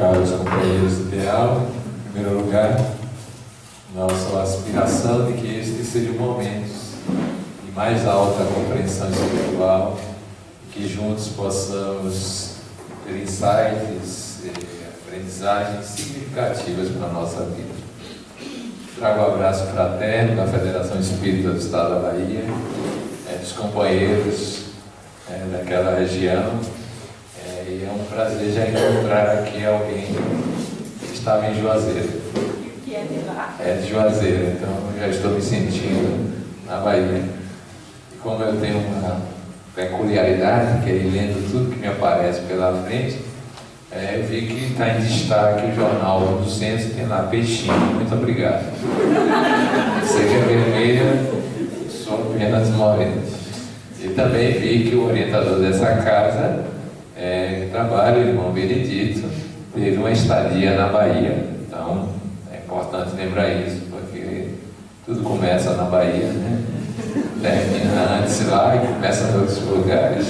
Caros companheiros do ideal, em primeiro lugar, nossa aspiração de que estes sejam momentos de mais alta compreensão espiritual, que juntos possamos ter insights, aprendizagens significativas para a nossa vida. Trago o abraço fraterno da Federação Espírita do Estado da Bahia, dos companheiros daquela região, e é um prazer já encontrar aqui alguém que estava em Juazeiro. Que é de lá. É de Juazeiro, então eu já estou me sentindo na Bahia. E como eu tenho uma peculiaridade, que é ir lendo tudo que me aparece pela frente, eu vi que está em destaque o jornal do Centro, tem lá peixinho, muito obrigado. Seja vermelha, sou apenas moreno. E também vi que o orientador dessa casa, que trabalha, o irmão Benedito, teve uma estadia na Bahia. Então é importante lembrar isso, porque tudo começa na Bahia, né? Termina antes lá e começa em outros lugares.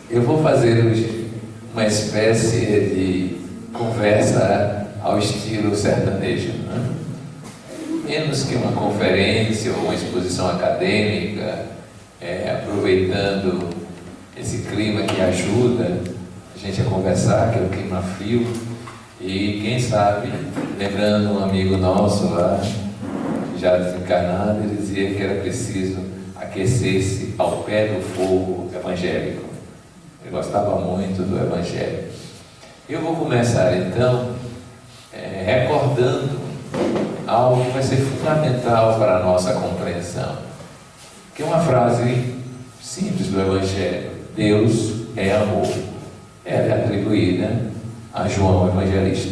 Eu vou fazer hoje uma espécie de conversa ao estilo sertanejo, né? Menos que uma conferência ou uma exposição acadêmica, aproveitando esse clima que ajuda a gente a conversar, que é o clima frio, e quem sabe, lembrando um amigo nosso lá, já desencarnado, ele dizia que era preciso aquecer-se ao pé do fogo evangélico. Ele gostava muito do Evangelho. Eu vou começar então recordando algo que vai ser fundamental para a nossa compreensão, que é uma frase simples do Evangelho: Deus é amor. Ela é atribuída a João Evangelista.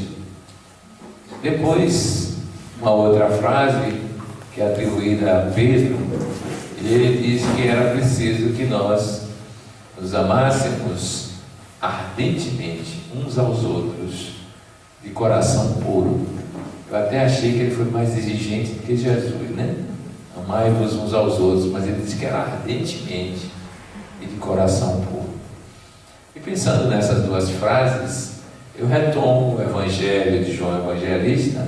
Depois, uma outra frase que é atribuída a Pedro, ele diz que era preciso que nós nos amássemos ardentemente uns aos outros, de coração puro. Eu até achei que ele foi mais exigente do que Jesus, né? Amai-vos uns aos outros, mas ele disse que era ardentemente e de coração puro. E pensando nessas duas frases, eu retomo o Evangelho de João Evangelista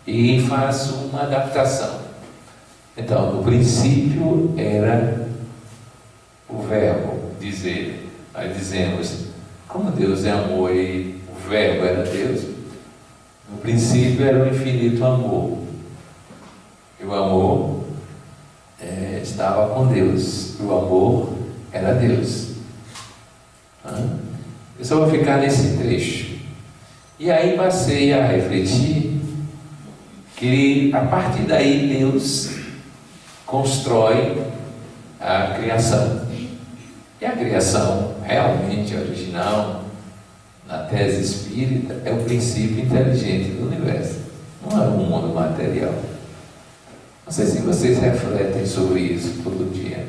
e faço uma adaptação. Então, no princípio era o verbo, diz ele. Aí dizemos, como Deus é amor e o verbo era Deus, no princípio era o infinito amor. E o amor estava com Deus. O amor era Deus. Eu só vou ficar nesse trecho. E aí passei a refletir que a partir daí Deus constrói a criação. E a criação realmente original, na tese espírita, é o princípio inteligente do universo. Não é um mundo material. Não sei se vocês refletem sobre isso todo dia.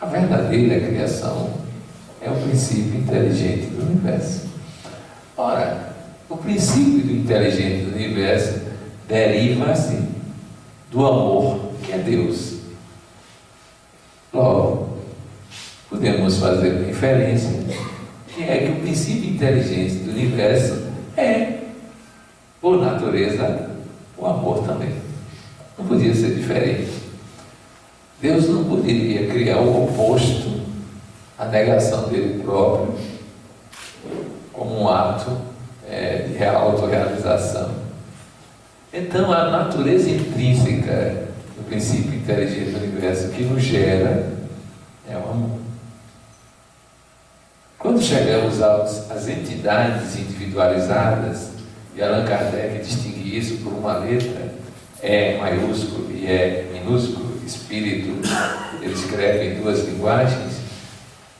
A verdadeira criação é o princípio inteligente do universo. Ora, o princípio do inteligente do universo deriva-se do amor, que é Deus. Logo, podemos fazer uma inferência, que é que o princípio inteligente do universo é, por natureza, o amor também. Não podia ser diferente. Deus não poderia criar o oposto, a negação dele próprio, como um ato de autorrealização. Então, a natureza intrínseca do princípio inteligente do universo que nos gera é o amor. Quando chegamos às entidades individualizadas, e Allan Kardec distingue isso por uma letra, E maiúsculo e E minúsculo, espírito, ele escreve em duas linguagens,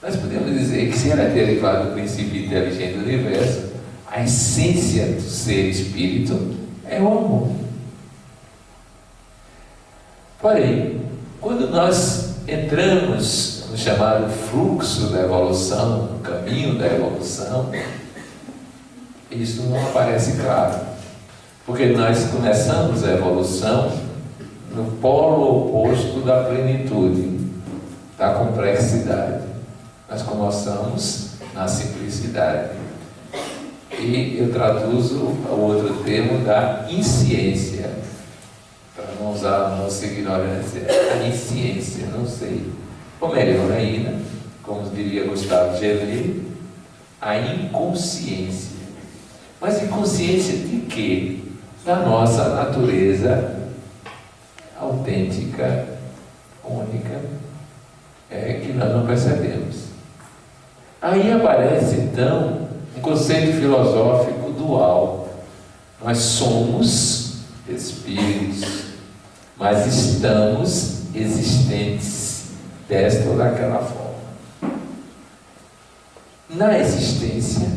nós podemos dizer que se ela é derivada do princípio inteligente do universo, a essência do ser espírito é o amor. Porém, quando nós entramos no chamado fluxo da evolução, no caminho da evolução, isso não aparece claro, porque nós começamos a evolução no polo oposto da plenitude, da complexidade. Nós começamos na simplicidade. E eu traduzo o outro termo da insciência, para não usar a nossa ignorância, a insciência, não sei. Ou melhor ainda, como diria Gustavo Gelé, a inconsciência. Mas inconsciência de quê? Da nossa natureza autêntica, única, que nós não percebemos. Aí aparece então um conceito filosófico dual. Nós somos espíritos, mas estamos existentes desta ou daquela forma. Na existência,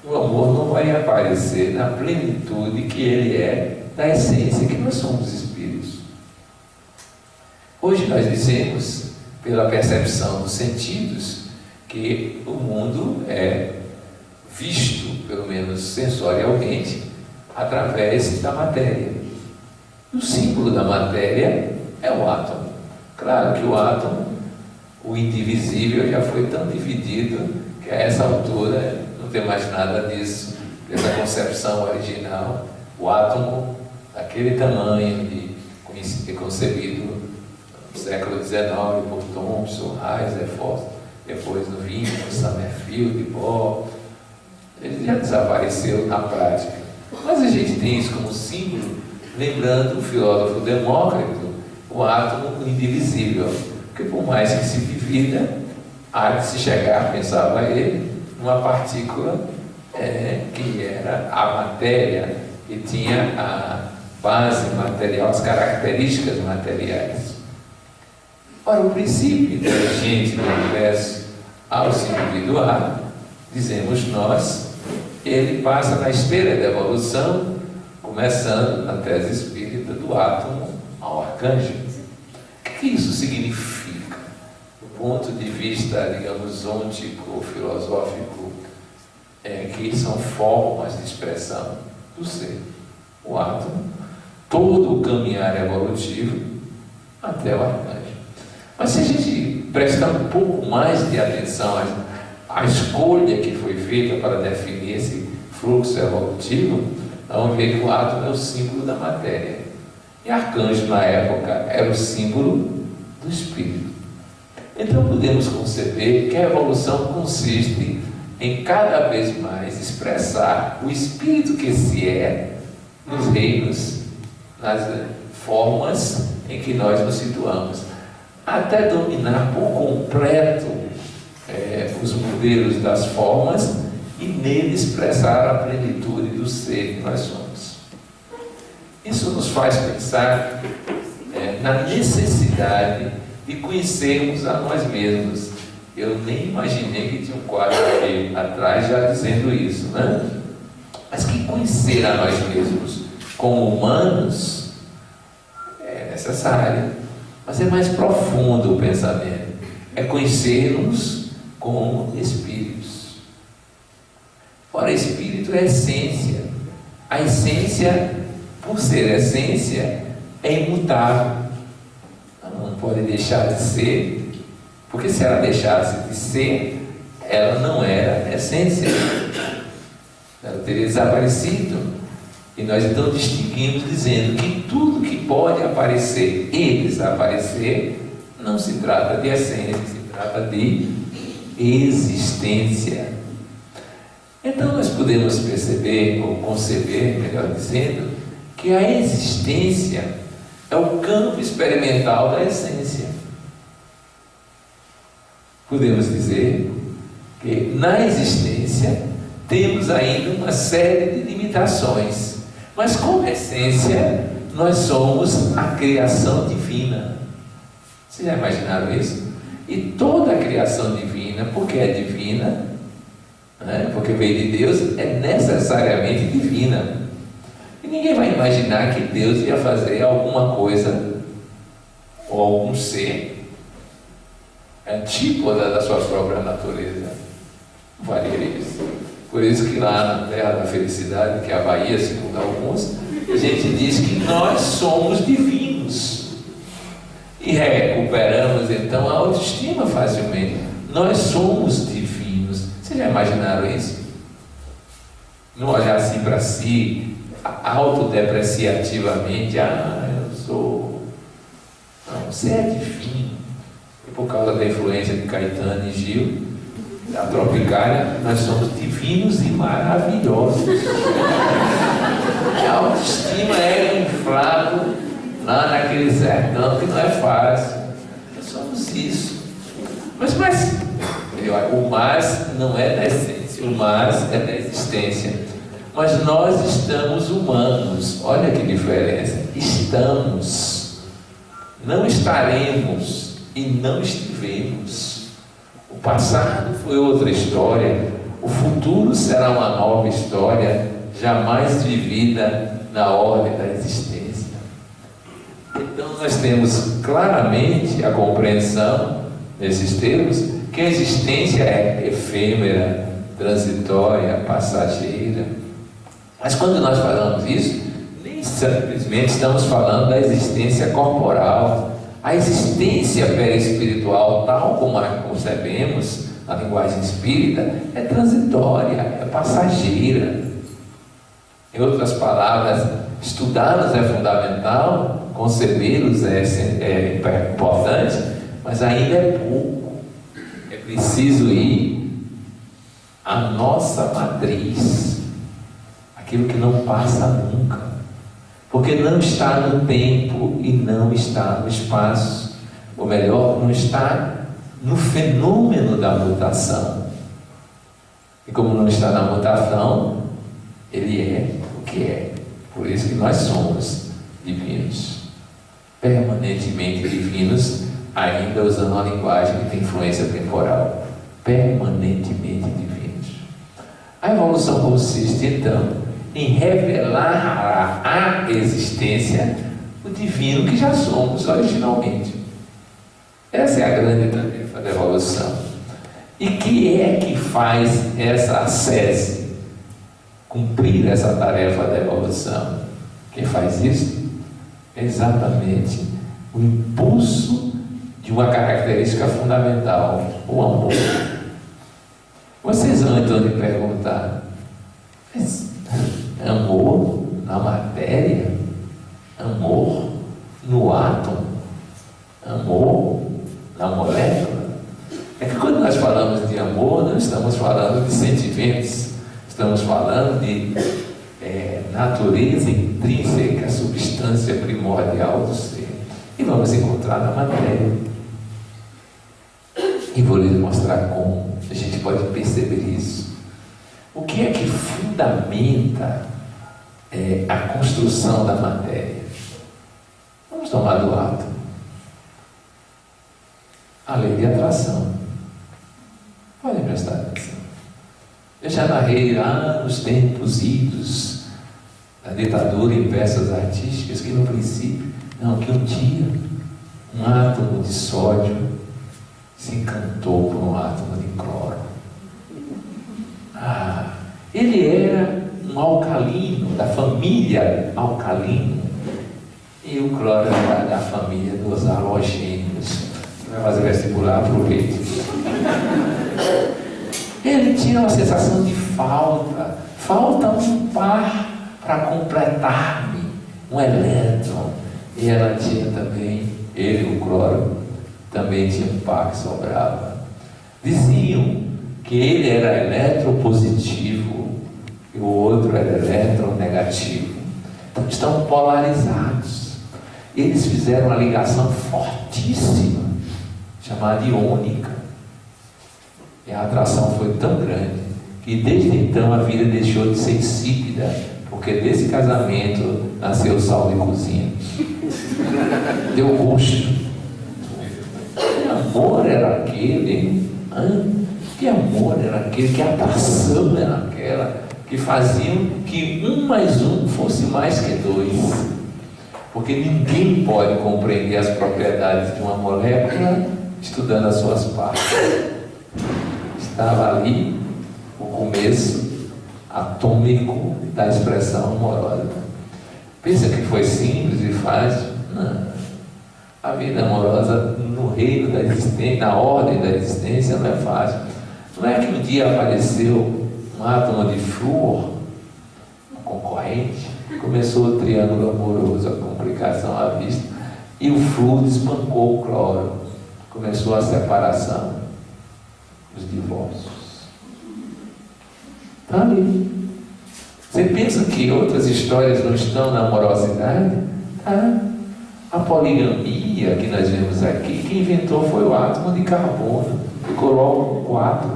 o amor não vai aparecer na plenitude que ele é da essência que nós somos espíritos. Hoje nós dizemos, pela percepção dos sentidos, que o mundo é visto, pelo menos sensorialmente, através da matéria. O símbolo da matéria é o átomo. Claro que o átomo, o indivisível, já foi tão dividido que a essa altura não tem mais nada disso, dessa concepção original. O átomo, daquele tamanho, concebido no século XIX por Thomson, Rutherford, depois no Wien, Summerfield, Bohr, ele já desapareceu na prática. Mas a gente tem isso como símbolo, lembrando o filósofo Demócrito, o átomo indivisível, porque por mais que se divida, há de se chegar, pensava ele, numa partícula que era a matéria, e tinha a base material, as características materiais. Ora, o princípio inteligente do universo, ao se individuar, dizemos nós, ele passa na esteira da evolução, começando na tese espírita do átomo ao arcanjo. O que isso significa? Do ponto de vista, digamos, ôntico, filosófico, que são formas de expressão do ser. O átomo, todo o caminhar evolutivo até o arcanjo. Mas se a gente prestar um pouco mais de atenção à escolha que foi feita para definir esse fluxo evolutivo, vamos ver que o átomo é o símbolo da matéria. E arcanjo, na época, era o símbolo do espírito. Então podemos conceber que a evolução consiste em cada vez mais expressar o espírito que se é nos reinos, nas formas em que nós nos situamos, até dominar por completo os modelos das formas e nele expressar a plenitude do ser que nós somos. Isso nos faz pensar na necessidade de conhecermos a nós mesmos. Eu nem imaginei que tinha um quadro aqui atrás já dizendo isso, né? Mas que conhecer a nós mesmos como humanos é necessário. Mas é mais profundo o pensamento. É conhecer-nos como espíritos. Ora, espírito é essência. A essência, por ser essência, é imutável. Ela não pode deixar de ser, porque se ela deixasse de ser, ela não era essência. Ela teria desaparecido. E nós então distinguimos dizendo que tudo que pode aparecer e desaparecer não se trata de essência, se trata de existência. Então nós podemos perceber, ou conceber, melhor dizendo, que a existência é o campo experimental da essência. Podemos dizer que na existência temos ainda uma série de limitações. Mas como essência, nós somos a criação divina. Vocês já imaginaram isso? E toda a criação divina, porque é divina, né? Porque veio de Deus, é necessariamente divina. E ninguém vai imaginar que Deus ia fazer alguma coisa, ou algum ser, antípoda da sua própria natureza. Não faria isso. Por isso que lá na Terra da Felicidade, que é a Bahia, segundo alguns, a gente diz que nós somos divinos. E recuperamos então a autoestima facilmente. Nós somos divinos. Vocês já imaginaram isso? não olhar assim para si, autodepreciativamente, eu sou... Não, você é divino. E por causa da influência de Caetano e Gil, da Tropicália, nós somos divinos e maravilhosos. A autoestima é inflado lá naquele sertão, que não é fácil. Nós somos isso. Mas o mais não é da essência, o mais é da existência. Mas nós estamos humanos. Olha que diferença. Estamos. Não estaremos e não estivemos. O passado foi outra história. O futuro será uma nova história, jamais vivida na ordem da existência. Então nós temos claramente a compreensão, nesses termos, que a existência é efêmera, transitória, passageira. Mas quando nós falamos isso, nem simplesmente estamos falando da existência corporal. A existência perispiritual, tal como a concebemos na linguagem espírita, é transitória, é passageira. Em outras palavras, estudá-los é fundamental, concebê-los é importante, mas ainda é pouco. É preciso ir à nossa matriz, aquilo que não passa nunca, porque não está no tempo e não está no espaço, ou melhor, não está no fenômeno da mutação. E como não está na mutação, ele é o que é. Por isso que nós somos divinos, permanentemente divinos, ainda usando a linguagem que tem influência temporal, permanentemente divinos. A evolução consiste então em revelar à existência o divino que já somos originalmente. Essa é a grande tarefa da evolução. E que é que faz essa ascese cumprir essa tarefa da evolução? Quem faz isso é exatamente o impulso de uma característica fundamental, o amor. Vocês vão então me perguntar, mas amor na matéria? Amor no átomo? Amor na molécula? É que quando nós falamos de amor, não estamos falando de sentimentos, estamos falando de natureza intrínseca, substância primordial do ser. E vamos encontrar na matéria. E vou lhes mostrar como a gente pode perceber isso. O que é que fundamenta a construção da matéria? Vamos tomar do átomo. A lei de atração. Pode prestar atenção. Eu já narrei lá nos tempos idos da ditadura em peças artísticas que no princípio, que um dia um átomo de sódio se encantou por um átomo de cloro. Ele era um alcalino, da família alcalino, e o cloro era da família dos halogênios. Vai fazer vestibular, aproveite. Ele tinha uma sensação de falta um par para completar-me, um elétron. E ela tinha também, ele, o cloro, também tinha um par que sobrava. Diziam que ele era eletropositivo e o outro era eletronegativo. Então estão polarizados. Eles fizeram uma ligação fortíssima, chamada iônica. E a atração foi tão grande que desde então a vida deixou de ser insípida, porque desse casamento nasceu o sal de cozinha. Deu gosto. Que amor era aquele? Que amor era aquele? Que atração era aquela? Que faziam que 1 mais 1 fosse mais que 2. Porque ninguém pode compreender as propriedades de uma molécula estudando as suas partes. Estava ali o começo atômico da expressão amorosa. Pensa que foi simples e fácil? Não. A vida amorosa no reino da existência, na ordem da existência, não é fácil. Não é que um dia apareceu um átomo de flúor atraente, começou o triângulo amoroso, a complicação à vista, e o fluido espancou o cloro, começou a separação, os divórcios. Está ali. Você pensa que outras histórias não estão na amorosidade? Tá. A poligamia que nós vemos aqui, quem inventou foi o átomo de carbono, ficou logo com 4.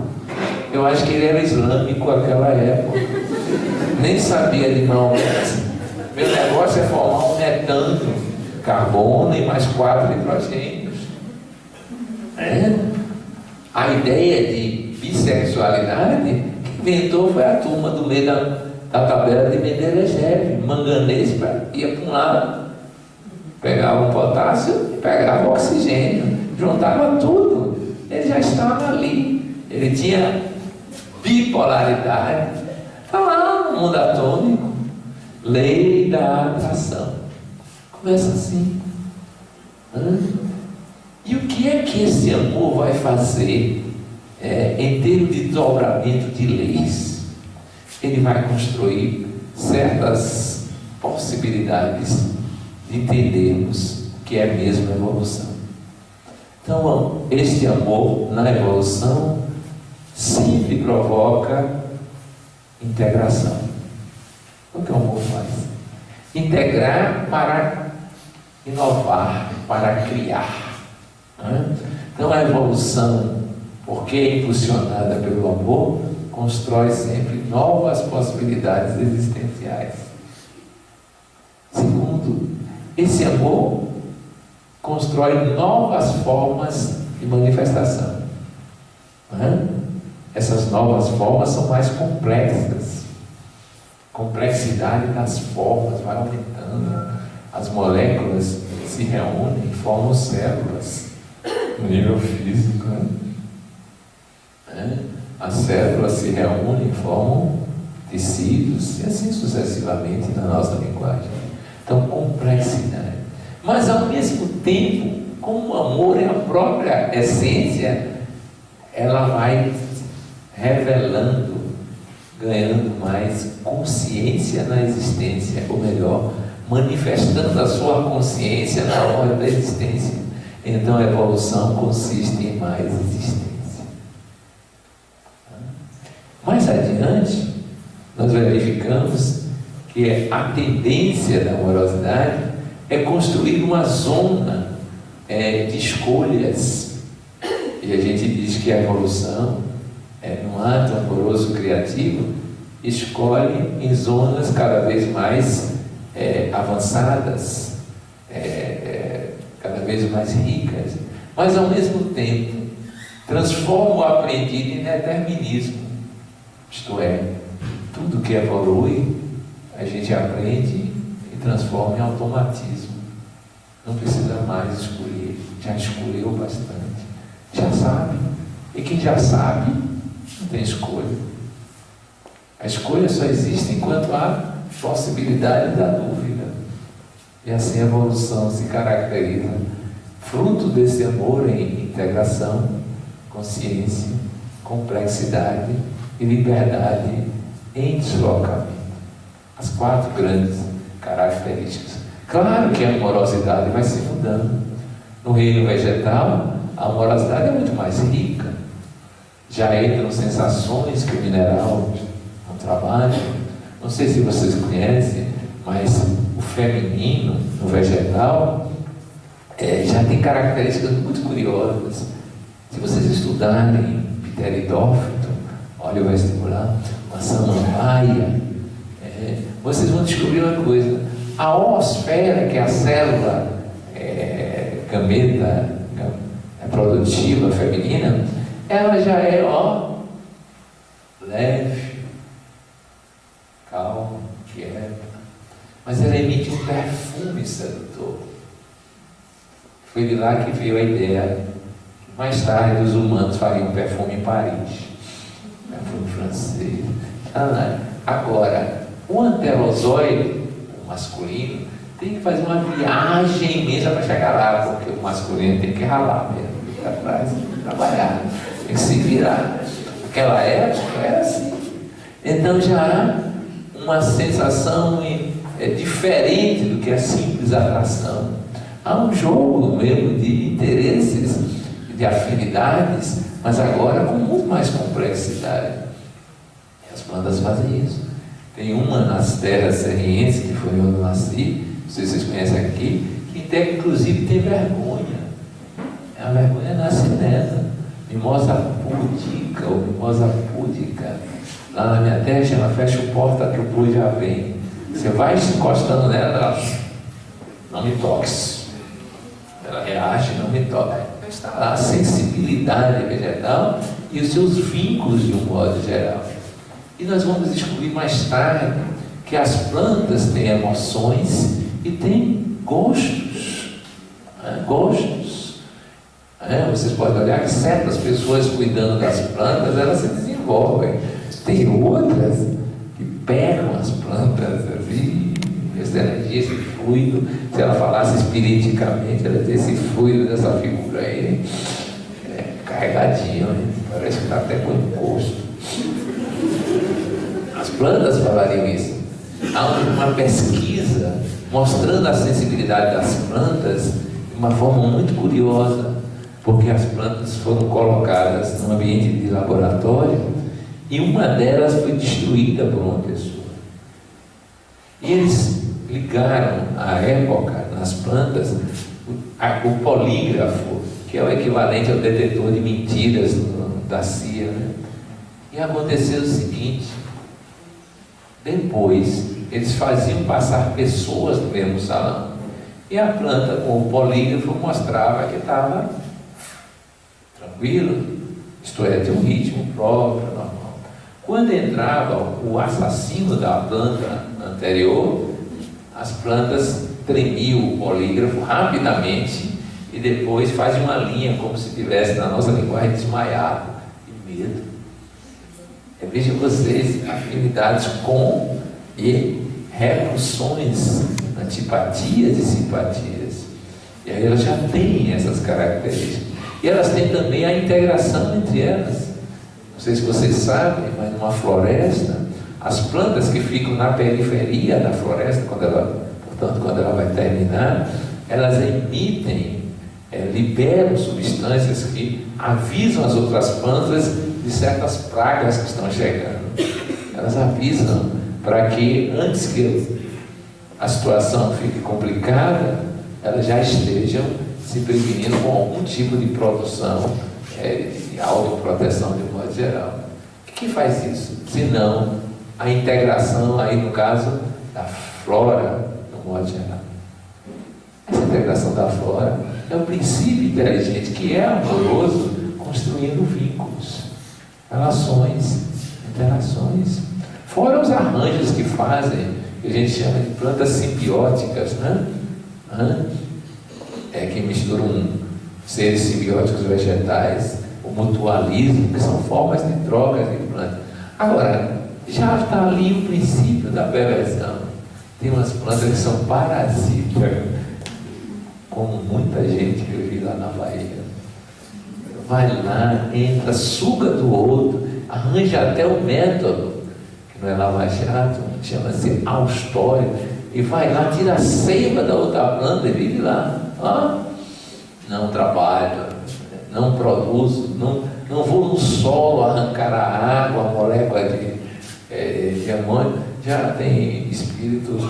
Eu acho que ele era islâmico naquela época, nem sabia de Maomé. Meu negócio é formar um metano, carbono e mais 4 hidrogênios. A ideia de bissexualidade que inventou foi a turma do meio da tabela de Mendelejev. Manganês ia para um lado, pegava o potássio e pegava o oxigênio, juntava tudo. Ele já estava ali. Ele tinha bipolaridade. Está lá no mundo atômico. Lei da atração. Começa assim. E o que é que esse amor vai fazer em termos de desdobramento de leis? Ele vai construir certas possibilidades de entendermos que é mesmo a evolução. Então, este amor na evolução sempre provoca integração. O que o amor faz? Integrar para inovar, para criar. Então, a evolução, porque é impulsionada pelo amor, constrói sempre novas possibilidades existenciais. Segundo, esse amor constrói novas formas de manifestação. Essas novas formas são mais complexas. Complexidade das formas vai aumentando. As moléculas se reúnem e formam células no nível físico. As células se reúnem e formam tecidos, e assim sucessivamente na nossa linguagem. Então, complexidade. Mas, ao mesmo tempo, como o amor é a própria essência, ela vai revelando, ganhando mais consciência na existência, ou melhor, manifestando a sua consciência na hora da existência. Então, a evolução consiste em mais existência. Mais adiante, nós verificamos que a tendência da amorosidade é construir uma zona de escolhas. E a gente diz que a evolução, no ato amoroso criativo, escolhe em zonas cada vez mais avançadas, cada vez mais ricas, mas ao mesmo tempo transforma o aprendido em determinismo. Isto é, tudo que evolui, a gente aprende e transforma em automatismo. Não precisa mais escolher, já escolheu bastante, já sabe. E quem já sabe, não tem escolha. A escolha só existe enquanto há possibilidade da dúvida. E assim a evolução se caracteriza, fruto desse amor em integração, consciência, complexidade e liberdade em deslocamento. As 4 grandes características. Claro que a amorosidade vai se mudando. No reino vegetal, a amorosidade é muito mais rica. Já entram sensações que o mineral não trabalha. Não sei se vocês conhecem, mas o feminino no vegetal já tem características muito curiosas. Se vocês estudarem Pteridófito, olha o vestibular, uma samambaia, vocês vão descobrir uma coisa. A oosfera, que é a célula gameta produtiva feminina, ela já é leve, calma, quieta, mas ela emite um perfume sedutor. Foi de lá que veio a ideia que mais tarde os humanos fariam perfume em Paris, perfume francês. Agora, o anterozoide, o masculino, tem que fazer uma viagem imensa para chegar lá, porque o masculino tem que ralar mesmo, ficar atrás, trabalhar, tem que se virar. Naquela época era assim. Então já há uma sensação diferente do que a simples atração. Há um jogo mesmo de interesses, de afinidades, mas agora com muito mais complexidade. E as plantas fazem isso. Tem uma nas terras serrienses, que foi onde eu nasci, não sei se vocês conhecem aqui, que até inclusive tem vergonha. A vergonha nasce nela. Mimosa pudica, ou mimosa púdica. Lá na minha terra chama fecha a porta que o boi já vem. Você vai encostando nela, ela não me toques. Ela reage, não me toque. Está lá a sensibilidade vegetal e os seus vínculos de um modo geral. E nós vamos descobrir mais tarde que as plantas têm emoções e têm gostos. Gostos. Vocês podem olhar que certas pessoas cuidando das plantas, elas se desenvolvem. Tem outras que pegam as plantas assim, essa energia, esse fluido. Se ela falasse espiriticamente, ela tem esse fluido dessa figura aí, carregadinho, parece que está até com encosto. As plantas falariam isso. Há uma pesquisa mostrando a sensibilidade das plantas de uma forma muito curiosa, porque as plantas foram colocadas num ambiente de laboratório e uma delas foi destruída por uma pessoa. E eles ligaram à época nas plantas o polígrafo, que é o equivalente ao detetor de mentiras da CIA, né? E aconteceu o seguinte: depois eles faziam passar pessoas no mesmo salão e a planta com o polígrafo mostrava que estava tranquilo, isto é, tinha um ritmo próprio, normal. Quando entrava o assassino da planta anterior, as plantas tremiam o polígrafo rapidamente e depois fazem uma linha como se tivesse, na nossa linguagem, desmaiado de medo. Vejam vocês, afinidades com e repulsões, antipatias e simpatias. E aí elas já têm essas características. E elas têm também a integração entre elas. Não sei se vocês sabem, mas numa floresta, as plantas que ficam na periferia da floresta, portanto, quando ela vai terminar, elas emitem, liberam substâncias que avisam as outras plantas de certas pragas que estão chegando. Elas avisam para que, antes que a situação fique complicada, elas já estejam se prevenindo com algum tipo de produção, de autoproteção de um modo geral. O que faz isso? Senão a integração, aí no caso, da flora, de um modo geral. Essa integração da flora é o princípio inteligente, que é amoroso, construindo vínculos, relações, interações. Fora os arranjos que fazem, que a gente chama de plantas simbióticas, né? Que misturam seres simbióticos vegetais, o mutualismo, que são formas de trocas de plantas. Agora, já está ali o princípio da perversão. Tem umas plantas que são parasitas, como muita gente que eu vi lá na Bahia. Vai lá, entra, suga do outro, arranja até o método, que não é lava-jato, chama-se austório, e vai lá, tira a seiva da outra planta e vive lá. Não trabalho, não produzo, não vou no solo arrancar a água, a molécula de amônio. Já tem espíritos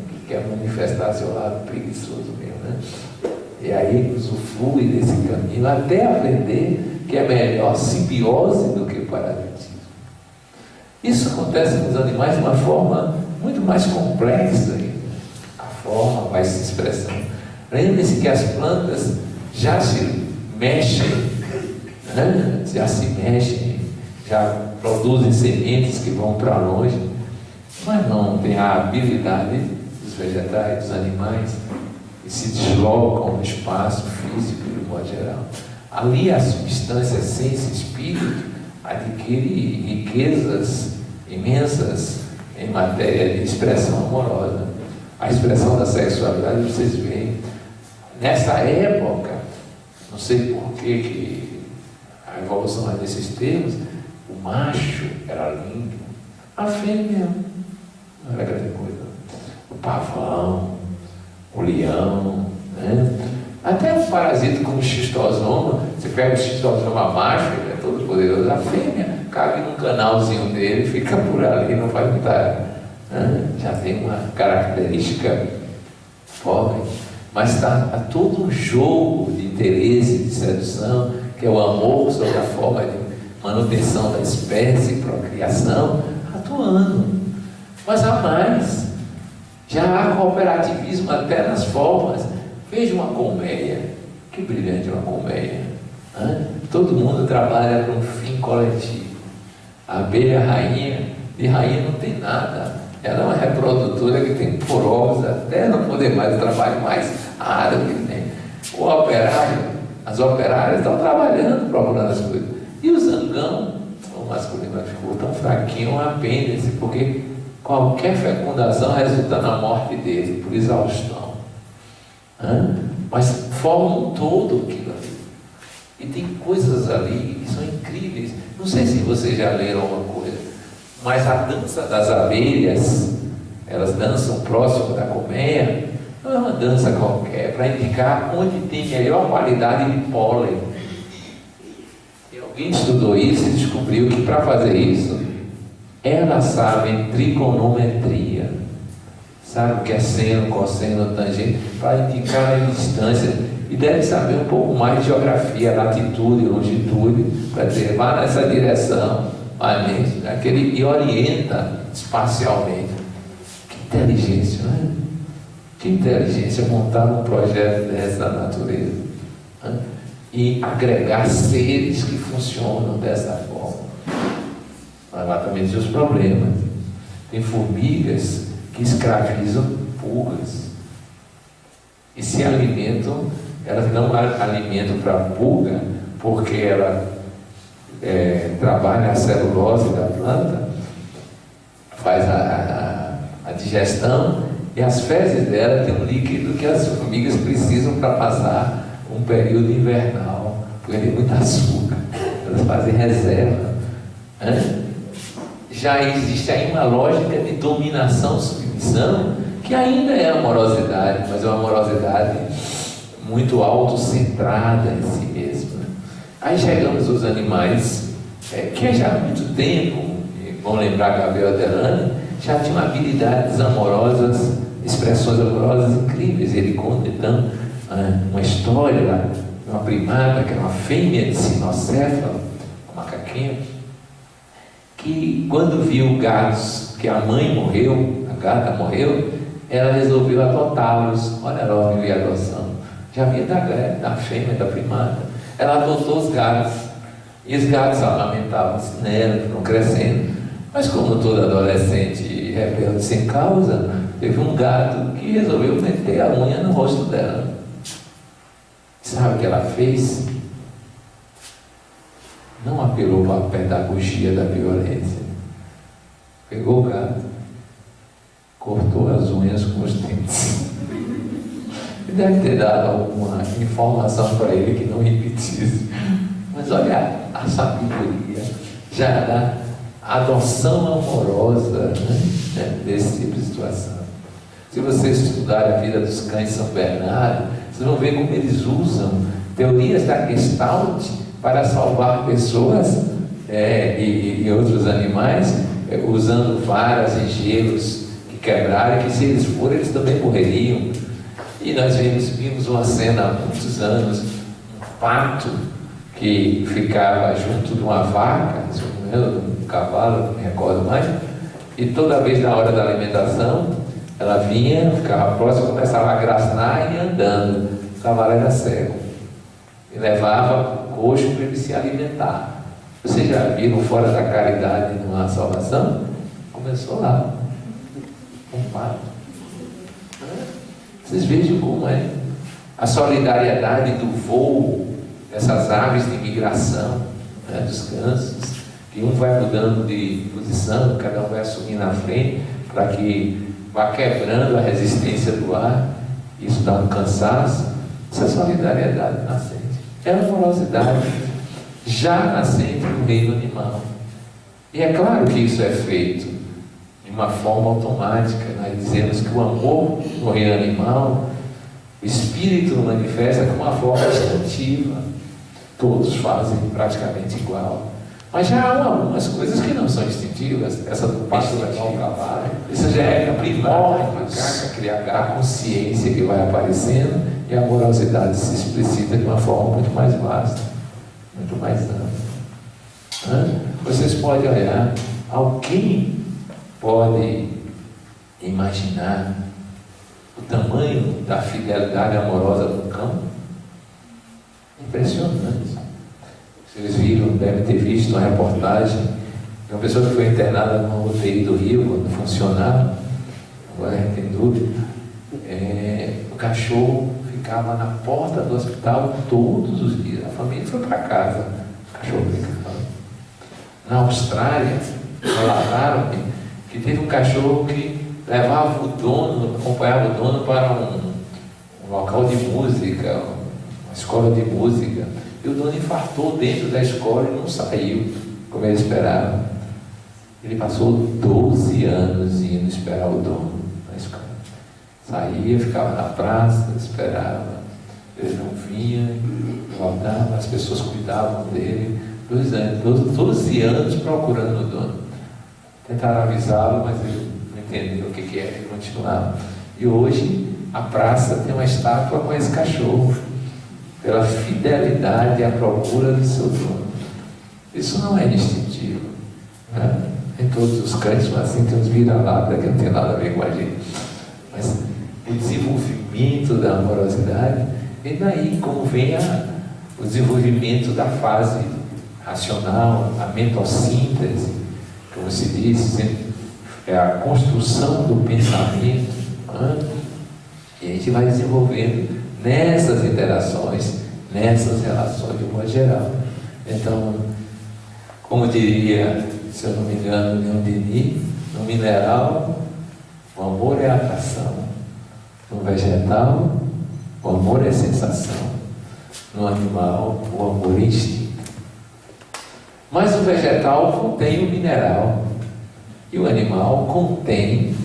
que quer manifestar seu lado preguiçoso mesmo, né? E aí usufrui desse caminho até aprender que é melhor simbiose do que parasitismo. Isso acontece nos animais de uma forma muito mais complexa ainda. A forma vai se expressando. Lembre-se que as plantas já se mexem, né? Já produzem sementes que vão para longe, mas não tem a habilidade dos vegetais, dos animais, que se deslocam no espaço físico de modo geral. Ali a substância ciência espírito adquire riquezas imensas em matéria de expressão amorosa. A expressão da sexualidade, vocês veem, nessa época, não sei por que a evolução é nesses termos, o macho era lindo, a fêmea Não era grande coisa. O pavão, o leão, né? Até um parasita como o xistosoma, você pega o xistosoma macho, ele é todo poderoso, a fêmea cabe num canalzinho dele, fica por ali, não faz muita, né? Já tem uma característica forte, mas está todo um jogo de interesse, de sedução, que é o amor sob a forma de manutenção da espécie, procriação, atuando. Mas há mais, já há cooperativismo até nas formas. Veja uma colmeia, que brilhante uma colmeia, né? Todo mundo trabalha para um fim coletivo. A abelha rainha, de rainha não tem nada, ela é uma reprodutora que tem por ovos até não poder mais, o trabalho mais árduo que tem. O operário, as operárias estão trabalhando, procurando as coisas. E o zangão, o masculino ficou tão fraquinho, um apêndice, porque qualquer fecundação resulta na morte dele, por exaustão. Mas formam todo aquilo ali. E tem coisas ali que são incríveis. Não sei se vocês já leram alguma coisa, mas a dança das abelhas, elas dançam próximo da colmeia, não é uma dança qualquer, para indicar onde tem melhor qualidade de pólen. E alguém estudou isso e descobriu que para fazer isso, elas sabem trigonometria. Sabe o que é seno, cosseno, tangente, para indicar a distância, e deve saber um pouco mais de geografia, latitude, longitude, para dizer, vá nessa direção, vai mesmo, aquele, e orienta espacialmente. Que inteligência, não é? Que inteligência montar um projeto dessa natureza, né? E agregar seres que funcionam dessa forma. Mas lá também tem os problemas. Tem formigas que escravizam pulgas e se alimentam. Elas não alimentam para a pulga porque ela trabalha a celulose da planta, faz a digestão, e as fezes dela tem um líquido que as formigas precisam para passar um período invernal, porque tem muito açúcar, elas fazem reserva, né? Já existe aí uma lógica de dominação, submissão, que ainda é amorosidade, mas é uma amorosidade muito autocentrada em si mesma. Aí chegamos aos animais, que já há muito tempo, vão lembrar Gabriel Delane, já tinham habilidades amorosas, expressões amorosas incríveis. Ele conta então uma história lá, de uma primata, que era uma fêmea de cinocéfalo, uma macaquinha, que quando viu gatos que a mãe morreu, a gata morreu, ela resolveu adotá-los. Olha a ordem de adoção. Já havia da fêmea, da primata. Ela adotou os gatos. E os gatos amamentavam-se nela, foram crescendo. Mas como todo adolescente rebelde sem causa, teve um gato que resolveu meter a unha no rosto dela. Sabe o que ela fez? Não apelou para a pedagogia da violência. Pegou o gato, cortou as unhas com os dentes. E deve ter dado alguma informação para ele que não repetisse. Mas olha a sabedoria já da adoção amorosa, né, desse tipo de situação. Se vocês estudarem a vida dos cães São Bernardo, vocês vão ver como eles usam teorias da Gestalt para salvar pessoas e outros animais, usando varas e gelos que quebraram, que se eles forem, eles também morreriam. E nós vimos uma cena há muitos anos, um pato que ficava junto de uma vaca, se não me engano, de um cavalo, não me recordo mais, e toda vez na hora da alimentação, ela vinha, ficava próxima, começava a grasnar e ia andando. O cavalo era cego. E levava o coxo para ele se alimentar. Vocês já viram Fora da Caridade numa salvação? Começou lá, um pato. Vocês vejam como é a solidariedade do voo dessas aves de migração, né, dos gansos, que um vai mudando de posição, cada um vai assumir na frente, para que vá quebrando a resistência do ar. Isso dá um cansaço. Isso é solidariedade nascente. É amorosidade já nascente no reino animal. E é claro que isso é feito de de uma forma automática. Nós dizemos que o amor no reino animal, o espírito manifesta de uma forma instintiva. Todos fazem praticamente igual. Mas já há algumas coisas que não são instintivas. Essa do passo levar o cavalo, isso já é primórdios, a consciência que vai aparecendo e a amorosidade se explicita de uma forma muito mais vasta, muito mais ampla. Vocês podem olhar, alguém pode imaginar o tamanho da fidelidade amorosa do cão? Impressionante. Vocês viram, devem ter visto uma reportagem de uma pessoa que foi internada no UTI do Rio, quando funcionava, agora não tem dúvida. O cachorro ficava na porta do hospital todos os dias. A família foi para casa, o cachorro ficava. Na Austrália, relataram que teve um cachorro que levava o dono, acompanhava o dono para um local de música, uma escola de música, e o dono infartou dentro da escola e não saiu, como ele esperava. Ele passou 12 anos indo esperar o dono na escola. Saía, ficava na praça, esperava, ele não vinha, voltava, as pessoas cuidavam dele. 12 anos procurando o dono. Tentaram avisá-lo, mas ele não entendeu o que era e continuava. E hoje a praça tem uma estátua com esse cachorro, pela fidelidade à procura do seu dono. Isso não é instintivo, né? Em todos os cantos, mas assim tem uns vira-lata que não tem nada a ver com a gente. Mas o desenvolvimento da amorosidade, e daí como vem o desenvolvimento da fase racional, a mentossíntese, como se diz, é a construção do pensamento, né? E a gente vai desenvolvendo nessas interações, nessas relações de modo geral. Então, como diria, se eu não me engano, Leon Denis, no mineral, o amor é atração; no vegetal, o amor é sensação; no animal, o amor é instinto. Mas o vegetal contém o mineral, e o animal contém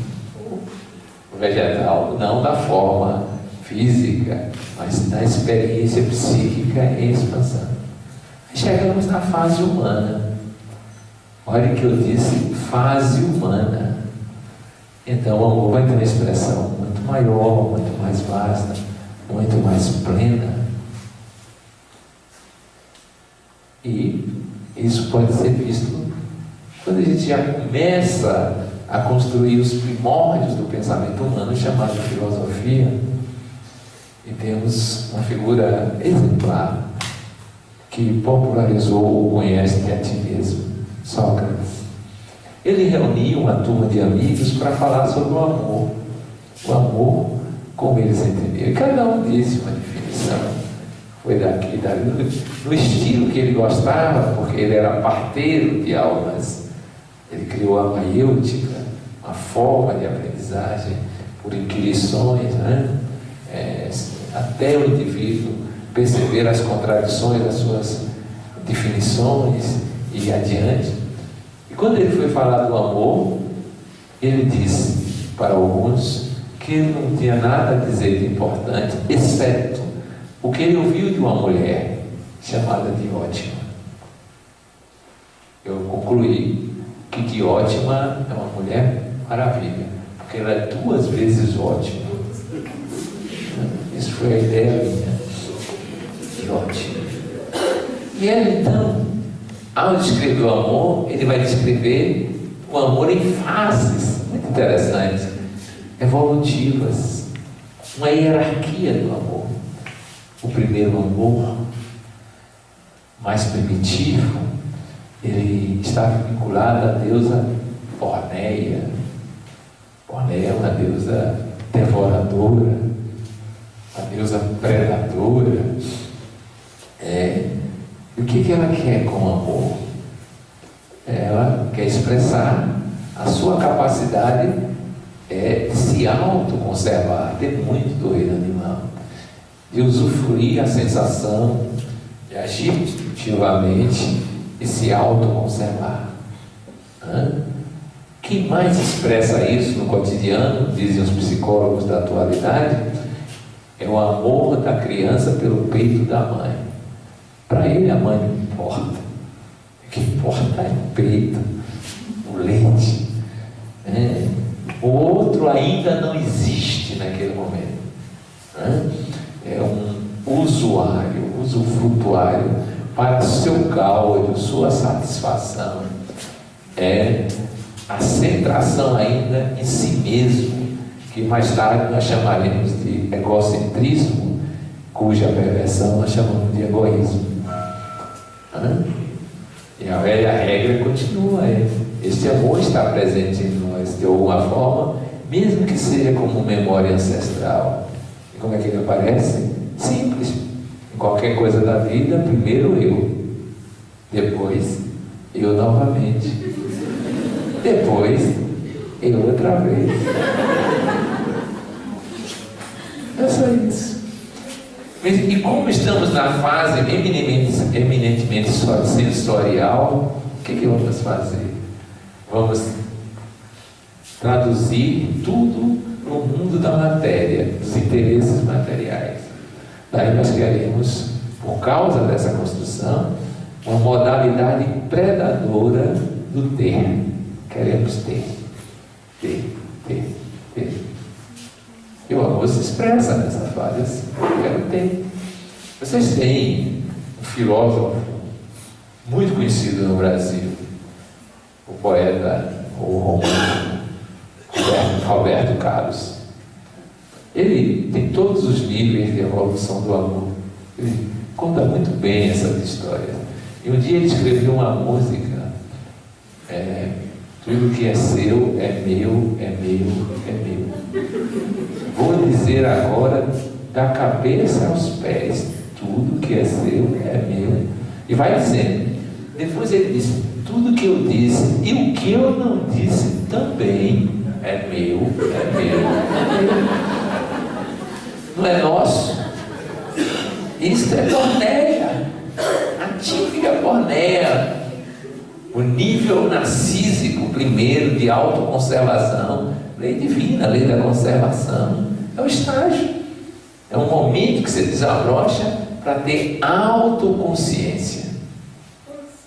o vegetal, não da forma física, mas da experiência psíquica em expansão. Aí chegamos na fase humana. Olha que eu disse, fase humana. Então o amor vai ter uma expressão muito maior, muito mais vasta, muito mais plena. E isso pode ser visto quando a gente já começa a construir os primórdios do pensamento humano, chamado de filosofia. E temos uma figura exemplar que popularizou o conhece-te a ti mesmo, Sócrates. Ele reuniu uma turma de amigos para falar sobre o amor. O amor, como eles entenderam. E cada um disse uma definição. Foi daqui, no estilo que ele gostava, porque ele era parteiro de almas. Ele criou a maiêutica, uma forma de aprendizagem por inquirições, né? Até o indivíduo perceber as contradições das suas definições e adiante. E quando ele foi falar do amor, ele disse para alguns que ele não tinha nada a dizer de importante, exceto o que ele ouviu de uma mulher chamada Diótima. Eu concluí que Diótima é uma mulher maravilha, porque ela é 2 vezes ótima. Isso foi a ideia minha. Diótima. E ele então, ao descrever o amor, ele vai descrever o amor em fases muito interessantes, evolutivas, uma hierarquia do amor. O primeiro amor, mais primitivo, ele estava vinculado à deusa Porneia. Porneia é uma deusa devoradora, uma deusa predadora. E o que ela quer com o amor? Ela quer expressar a sua capacidade de se autoconservar, ter muito do reino animal, de usufruir a sensação, de agir instintivamente e se autoconservar. Quem mais expressa isso no cotidiano, dizem os psicólogos da atualidade, é o amor da criança pelo peito da mãe. Para ele a mãe não importa. O que importa é o peito, o leite. O outro ainda não existe naquele momento. É um usuário, usufrutuário para seu gáudio, sua satisfação. É a centração ainda em si mesmo, que mais tarde nós chamaremos de egocentrismo, cuja perversão nós chamamos de egoísmo. E a velha regra continua, este amor está presente em nós de alguma forma, mesmo que seja como memória ancestral. E como é que ele aparece? Simples. Em qualquer coisa da vida, primeiro eu, depois eu novamente, depois eu outra vez. É só isso. E como estamos na fase eminentemente sensorial, o que vamos fazer? Vamos traduzir tudo no mundo da matéria, dos interesses materiais. Daí nós queremos, por causa dessa construção, uma modalidade predadora do ter. Queremos ter. E o amor se expressa nessa fase assim. Eu quero ter. Vocês têm um filósofo muito conhecido no Brasil, o poeta, o romântico, Roberto Carlos. Ele tem todos os níveis de evolução do amor. Ele conta muito bem essas histórias. E um dia ele escreveu uma música, tudo que é seu é meu, é meu, é meu. Vou dizer agora, da cabeça aos pés, tudo que é seu é meu. E vai dizendo. Depois ele diz, tudo que eu disse e o que eu não disse também é meu, é meu, é meu. Não é nosso. Isso é porneia, a típica porneia, o nível narcísico primeiro de autoconservação, lei divina, lei da conservação, é o estágio, é um momento que você desabrocha para ter autoconsciência,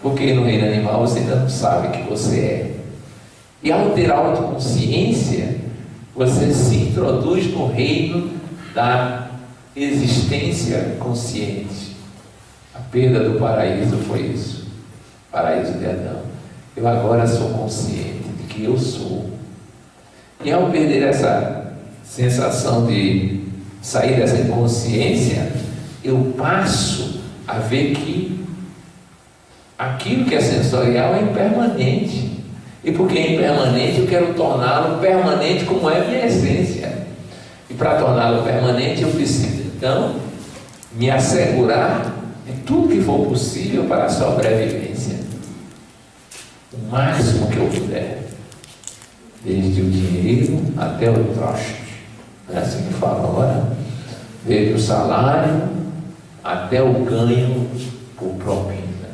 porque no reino animal você ainda não sabe que você é, e ao ter autoconsciência, você se introduz no reino da existência consciente. A perda do paraíso foi isso, paraíso de Adão. Eu agora sou consciente de que eu sou. E ao perder essa sensação de sair dessa inconsciência, eu passo a ver que aquilo que é sensorial é impermanente. E porque é impermanente, eu quero torná-lo permanente como é a minha essência. E para torná-lo permanente, eu preciso então me assegurar de tudo que for possível para a sobrevivência. O máximo que eu puder. Desde o dinheiro até o trote. Não é assim que fala agora? Desde o salário até o ganho por propina.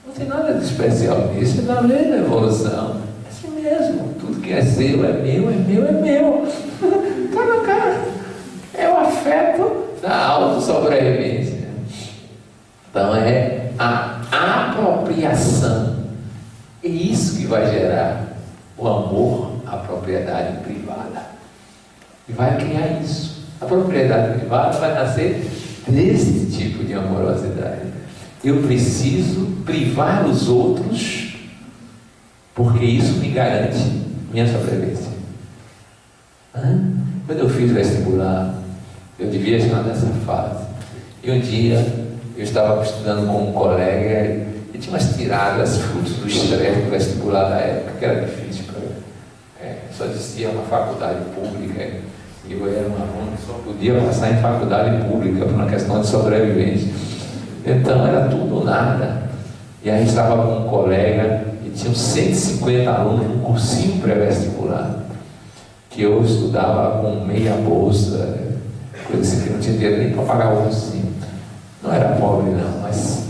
Não tem nada de especial nisso, é na lei da evolução. É assim mesmo. Tudo que é seu é meu, é meu, é meu. Está na cara. É o afeto da autossobrevivência. Então é a apropriação. É isso que vai gerar o amor à propriedade privada. E vai criar isso. A propriedade privada vai nascer desse tipo de amorosidade. Eu preciso privar os outros, porque isso me garante minha sobrevivência. Quando eu fiz vestibular, eu devia estar nessa fase. E um dia eu estava estudando com um colega e tinha umas tiradas frutos do estresse do vestibular da época, que era difícil para mim. Só existia uma faculdade pública e eu era um aluno que só podia passar em faculdade pública por uma questão de sobrevivência. Então era tudo ou nada. E a gente estava com um colega e tinham 150 alunos num cursinho pré-vestibular, que eu estudava com meia bolsa, coisa assim, que não tinha dinheiro nem para pagar o cursinho. Não era pobre não, mas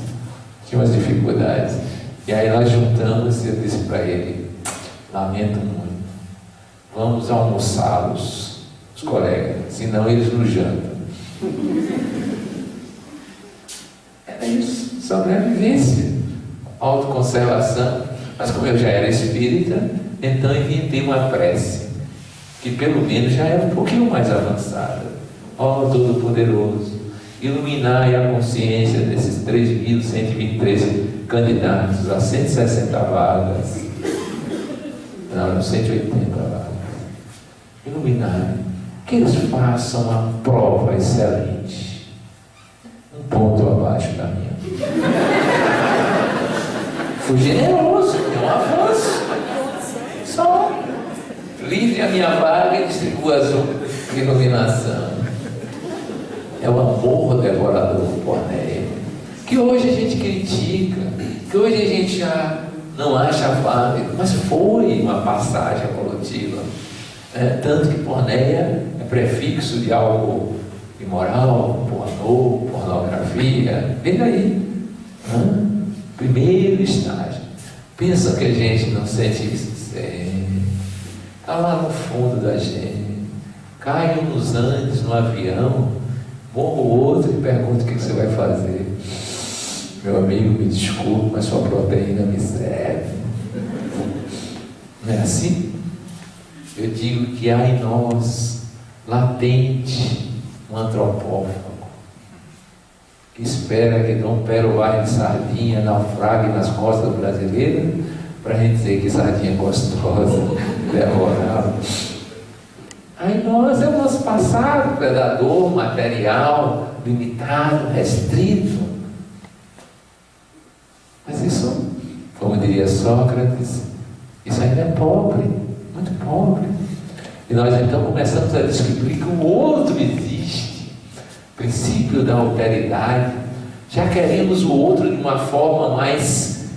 tinha umas dificuldades. E aí nós juntamos e eu disse para ele, lamento muito, vamos almoçá-los, os colegas, senão eles não jantam. Era isso, sobrevivência, autoconservação. Mas como eu já era espírita, então inventei uma prece, que pelo menos já é um pouquinho mais avançada. Ó Todo-Poderoso, iluminai a consciência desses 3.123 candidatos a 160 vagas. Não, 180 vagas. Iluminai, que eles façam a prova excelente, um ponto abaixo da minha. Fui generoso, é um avanço. Só livre a minha vaga e distribua a iluminação. É o amor devorador por Néia, que hoje a gente critica, que hoje a gente já não acha válido, mas foi uma passagem evolutiva. Tanto que porneia é prefixo de algo imoral, pornô, pornografia, vem daí. Primeiro estágio. Pensam que a gente não sente isso? Está lá no fundo da gente. Cai nos Andes, no avião, morra o outro e pergunta o que você vai fazer. Meu amigo, me desculpe, mas sua proteína me serve. Não é assim? Eu digo que há em nós, latente, um antropófago que espera que Dom Pero vai de sardinha, naufrague nas costas brasileiras, para a gente dizer que sardinha é gostosa, devorável. Aí nós é o nosso passado, predador, material, limitado, restrito. Mas isso, como diria Sócrates, isso ainda é pobre, muito pobre. E nós então começamos a descobrir que o outro existe. Princípio da alteridade. Já queremos o outro de uma forma mais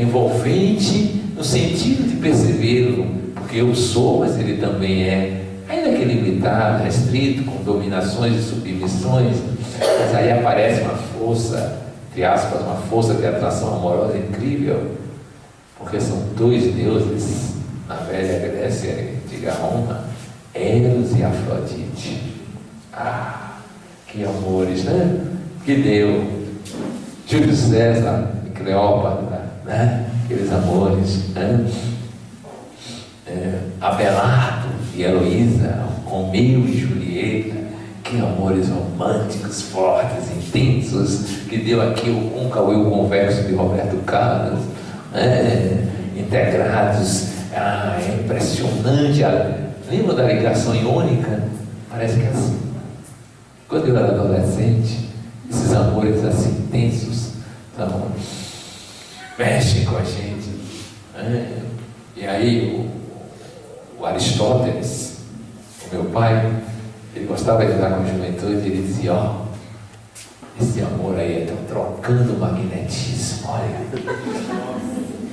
envolvente, no sentido de percebê-lo, porque eu sou, mas ele também é, ainda que limitado, restrito, com dominações e submissões. Mas aí aparece uma força, entre aspas, uma força de atração amorosa incrível, porque são dois deuses na velha Grécia, antiga Roma, Eros e Afrodite. Que amores, né? Que deu Júlio César e Cleópatra, né? Aqueles amores, né? Abelardo e Heloísa, Romeu e Julieta, que amores românticos, fortes, intensos, que deu aqui o côncavo e o convexo de Roberto Carlos, né? Integrados. É impressionante. Lembra da ligação iônica? Parece que é assim. Quando eu era adolescente, esses amores assim intensos, então, mexem com a gente. E aí o Aristóteles, o meu pai, ele gostava de lidar com a juventude, ele dizia, esse amor aí estão trocando magnetismo, olha.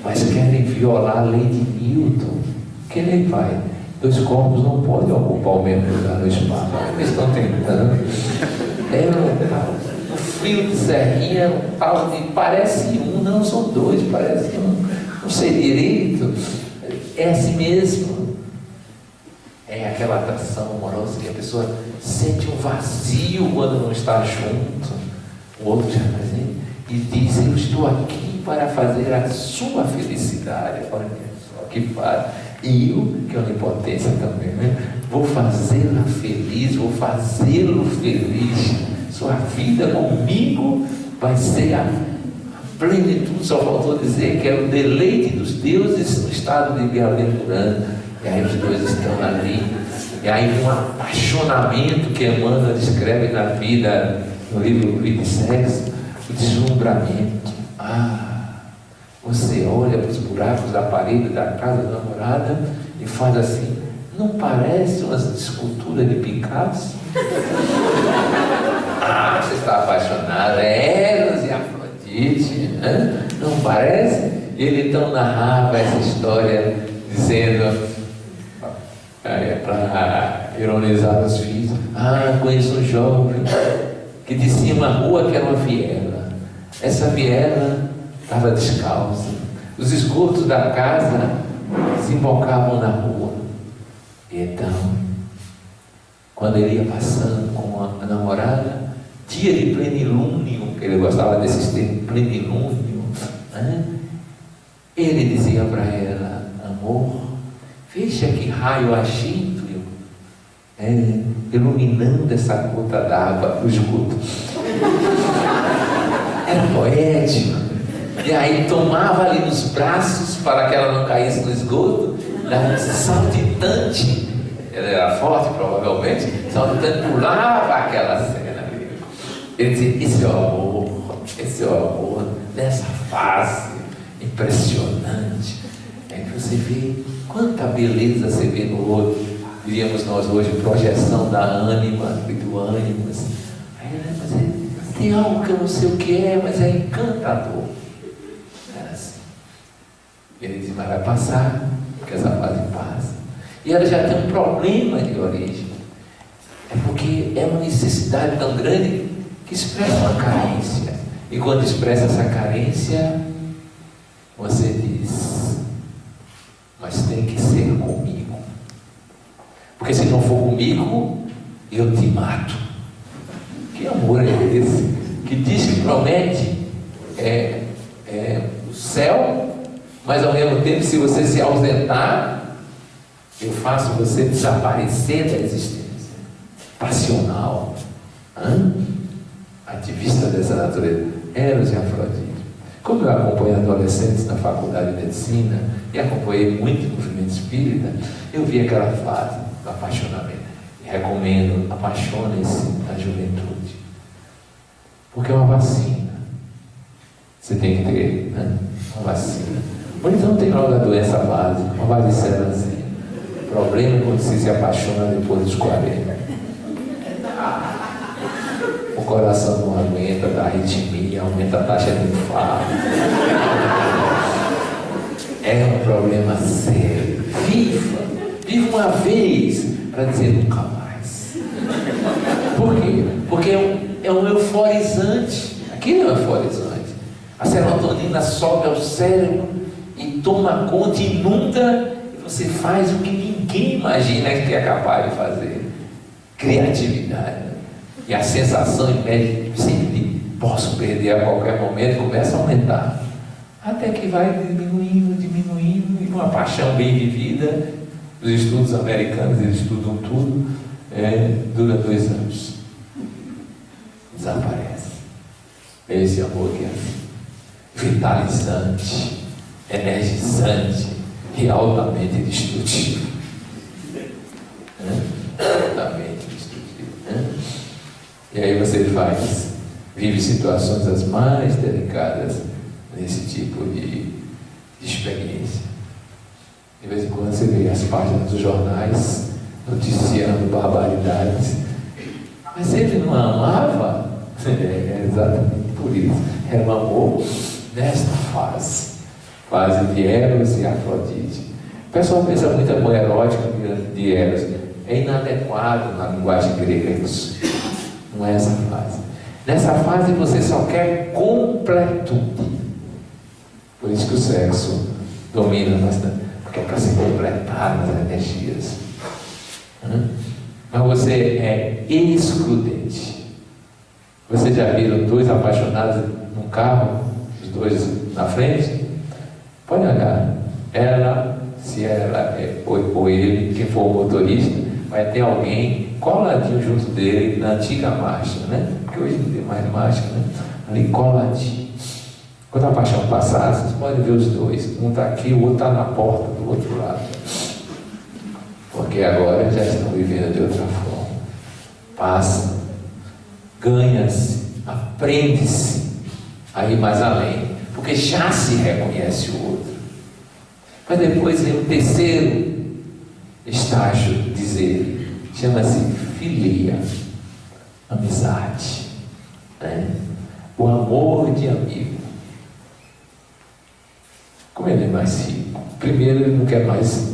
Mas querem violar a lei de Newton. Que lei, pai? 2 corpos não podem ocupar o mesmo lugar no espaço. Eles estão tentando. No frio de Serrinha, um tal de parece um, não são 2, parece um. Não sei direito. É assim mesmo. É aquela atração amorosa que a pessoa sente um vazio quando não está junto. O outro já fazendo e diz, eu estou aqui para fazer a sua felicidade. Olha só que faz. E eu, que é onipotência também, né? Vou fazê-la feliz, vou fazê-lo feliz. Sua vida comigo vai ser a plenitude. Só faltou dizer que é o deleite dos deuses no estado de bem-aventurança. E aí os dois estão ali. E aí um apaixonamento que Emmanuel descreve na vida, no livro Vida e Sexo, o deslumbramento. Você olha para os buracos da parede da casa da namorada e faz assim, não parece uma escultura de Picasso? Você está apaixonado, é Eros e Afrodite, né? Não parece? E ele então narrava essa história dizendo, para ironizar os filhos, conheço um jovem que descia uma rua que era uma viela. Essa viela estava descalça. Os esgotos da casa desembocavam na rua. E então, quando ele ia passando com a namorada, dia de plenilúnio, que ele gostava desses termos, plenilúnio, né? Ele dizia para ela: amor, veja que raio agito, iluminando essa gota d'água para o esgoto. Era poético. E aí tomava ali nos braços para que ela não caísse no esgoto, dava um saltitante. Ela era forte, provavelmente, saltitante, pulava aquela cena ali. Ele dizia: esse é o amor nessa fase impressionante. Aí você vê quanta beleza você vê no outro. Diríamos nós hoje, projeção da ânima e do ânimo. Aí, mas tem algo que eu não sei o que é, mas é encantador. Era assim. Ele diz: mas vai passar, porque essa fase passa. E ela já tem um problema de origem. É porque é uma necessidade tão grande que expressa uma carência. E quando expressa essa carência, você diz: mas tem que ser comigo. Porque se não for comigo, eu te mato. Que amor é esse? Que diz que promete o céu, mas ao mesmo tempo, se você se ausentar, eu faço você desaparecer da existência. Passional, ativista dessa natureza. Eros e Afrodite. Como eu acompanho adolescentes na faculdade de medicina e acompanhei muito o movimento espírita, eu vi aquela fase do apaixonamento. E recomendo: apaixonem-se na juventude, porque é uma vacina. Você tem que ter, uma vacina. Ou então tem logo a doença básica, uma varicelazinha. O problema é quando você se apaixona depois dos 40. O coração não aguenta, dá arritmia, aumenta a taxa de infarto. É um problema sério. Viva uma vez para dizer nunca mais. Por quê? Porque é um euforizante. Aquilo é um euforizante. A serotonina sobe ao cérebro e toma conta, inunda, e você faz o que ninguém imagina que é capaz de fazer. Criatividade. E a sensação sempre de posso perder a qualquer momento começa a aumentar. Até que vai diminuindo, e uma paixão bem vivida. Os estudos americanos, eles estudam tudo, dura 2 anos. Desaparece. Esse amor que é assim, vitalizante, energizante e altamente destrutivo. Altamente destrutivo. E aí você vive situações as mais delicadas nesse tipo de experiência. De vez em quando você vê as páginas dos jornais noticiando barbaridades. Mas ele não amava? É exatamente por isso. Era um amor nesta fase de Eros e Afrodite. O pessoal pensa muito amor erótico de Eros. É inadequado na linguagem grega isso. Não é essa fase. Nessa fase você só quer completude. Por isso que o sexo domina bastante. Porque é para se completar nas energias. Mas você é excludente. Vocês já viram 2 apaixonados num carro? Os 2 na frente? Pode olhar. Ela, se ela ou ele, quem for o motorista, vai ter alguém coladinho junto dele na antiga marcha, né? Porque hoje não tem mais marcha, né? Ali coladinho. Quando a paixão passar, vocês podem ver os 2. Um está aqui, o outro está na porta do outro lado. Porque agora já estão vivendo de outra forma. Passa, ganha-se, aprende-se a ir mais além. Porque já se reconhece o outro. Mas depois vem o terceiro estágio, diz ele, chama-se filia, amizade, o amor de amigo. Como ele é mais rico, primeiro ele não quer mais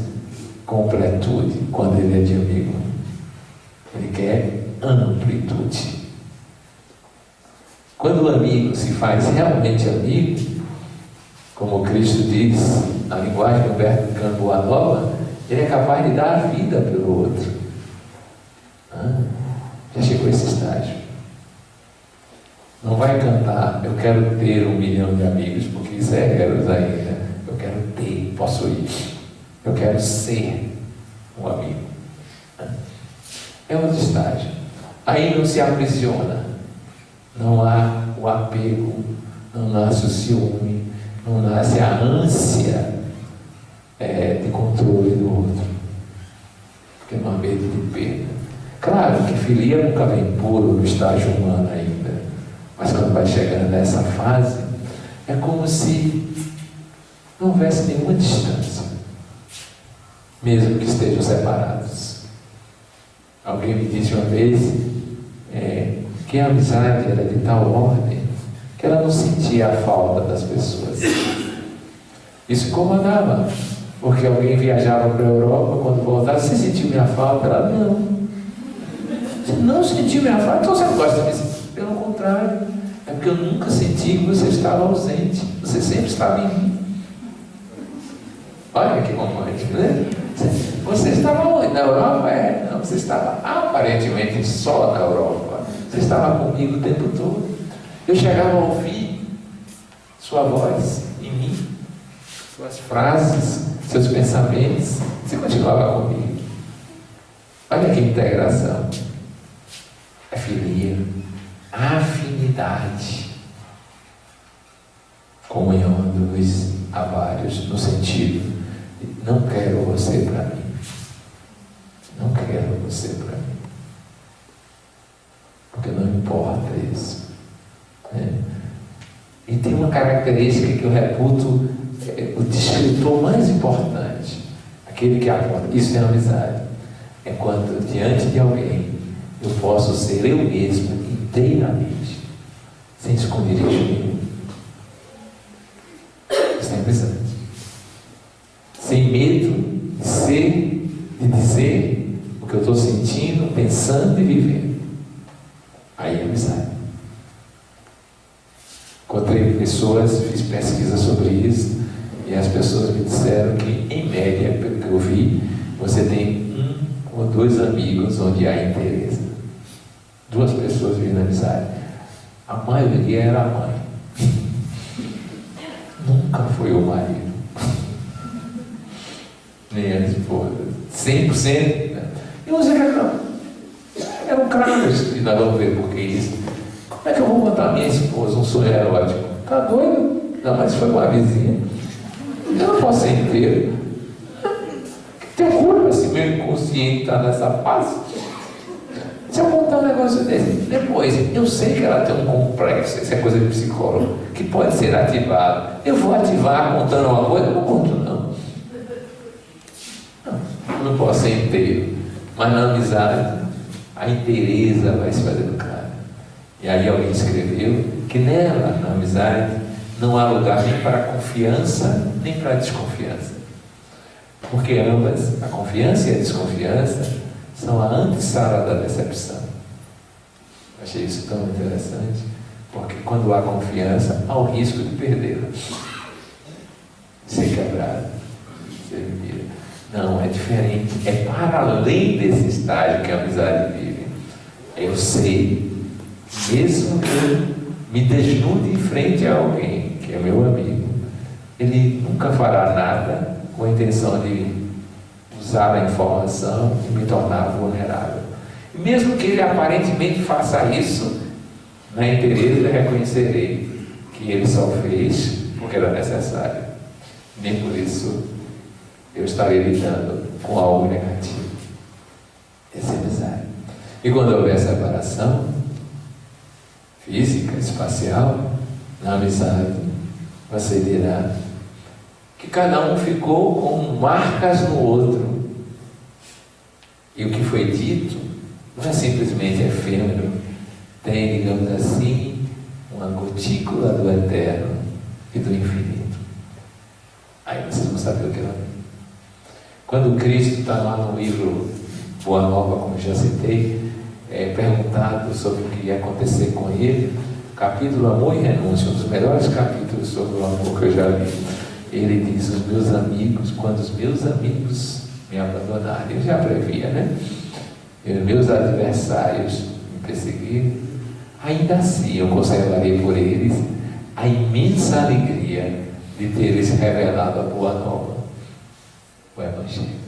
completude quando ele é de amigo, ele quer amplitude. Quando o amigo se faz realmente amigo, como Cristo diz na linguagem do Humberto Campos Boa Nova, Ele é capaz de dar a vida pelo outro. Já chegou esse estágio. Não vai cantar, eu quero ter 1 milhão de amigos, porque isso é Eros ainda. Eu quero ter, possuir. Eu quero ser um amigo. É outro estágio. Aí não se aprisiona. Não há o apego, não nasce o ciúme, não nasce a ânsia de controle do outro. Porque não há medo de perda. Claro que filia nunca vem puro no estágio humano ainda. Mas quando vai chegando nessa fase, é como se não houvesse nenhuma distância, mesmo que estejam separados. Alguém me disse uma vez que a amizade era de tal ordem que ela não sentia a falta das pessoas. Isso incomodava, porque alguém viajava para a Europa, quando voltava, você sentiu minha falta? Ela, não. Você não sentiu minha falta? Então você não gosta de mim? Pelo contrário, é porque eu nunca senti que você estava ausente. Você sempre estava em mim. Olha que romântico, né? Você estava onde? Na Europa? Não, você estava aparentemente só na Europa. Você estava comigo o tempo todo. Eu chegava a ouvir sua voz em mim, suas frases, seus pensamentos. Você continuava comigo. Olha que integração. É filia, afinidade, comunhão dos a vários, no sentido de não quero você para mim, não quero você para mim, porque não importa isso, né? E tem uma característica que eu reputo o descritor mais importante, aquele que aponta, isso é amizade, é quando diante de alguém eu posso ser eu mesmo inteiramente, sem esconderijo nenhum. Isso é amizade. Sem medo de ser, de dizer o que eu estou sentindo, pensando e vivendo. Aí é amizade. Encontrei pessoas, fiz pesquisa sobre isso, e as pessoas me disseram que, em média, pelo que eu vi, você tem 1 ou 2 amigos onde há interesse. 2 pessoas vivendo amizade. A maioria era a mãe. Nunca foi o marido. Nem a esposa. 100%. E você quer não? É um cravo isso. E nós vamos ver por que isso. Como é que eu vou contar a minha esposa um sonho erótico? Tá doido? Não, mas foi uma vizinha. Eu não posso ser inteiro. Tem culpa se meu inconsciente está nessa fase? Se eu contar um negócio desse, depois, eu sei que ela tem um complexo, isso é coisa de psicólogo, que pode ser ativado. Eu vou ativar contando uma coisa? Eu não conto, não. Eu não posso ser inteiro. Mas na amizade, a inteireza vai se fazendo clara. E aí alguém escreveu que nela, na amizade, não há lugar nem para confiança, nem para desconfiança. Porque ambas, a confiança e a desconfiança, são a antessala da decepção. Achei isso tão interessante, porque quando há confiança, há o risco de perdê-la, ser quebrado, ser vivida. Não, é diferente, é para além desse estágio que a amizade vive. Eu sei, mesmo que eu me desnude em frente a alguém, que é meu amigo, ele nunca fará nada com a intenção de usar a informação e me tornar vulnerável. E mesmo que ele aparentemente faça isso, na inteireza eu reconhecerei que ele só fez porque era necessário. Nem por isso eu estarei lidando com algo negativo. Essa é amizade. E quando houver separação física, espacial, na amizade, você dirá que cada um ficou com marcas no outro. E o que foi dito não é simplesmente efêmero, tem, digamos assim, uma gotícula do eterno e do infinito. Aí vocês vão saber o que ela é. Quando Cristo está lá no livro Boa Nova, como já citei, perguntado sobre o que ia acontecer com ele, capítulo Amor e Renúncia, um dos melhores capítulos sobre o amor que eu já li. Ele diz: os meus amigos, quando os meus amigos me abandonarem. Eu já previa, né? E os meus adversários me perseguirem, ainda assim eu conservarei por eles a imensa alegria de teres revelado a boa nova, o Evangelho.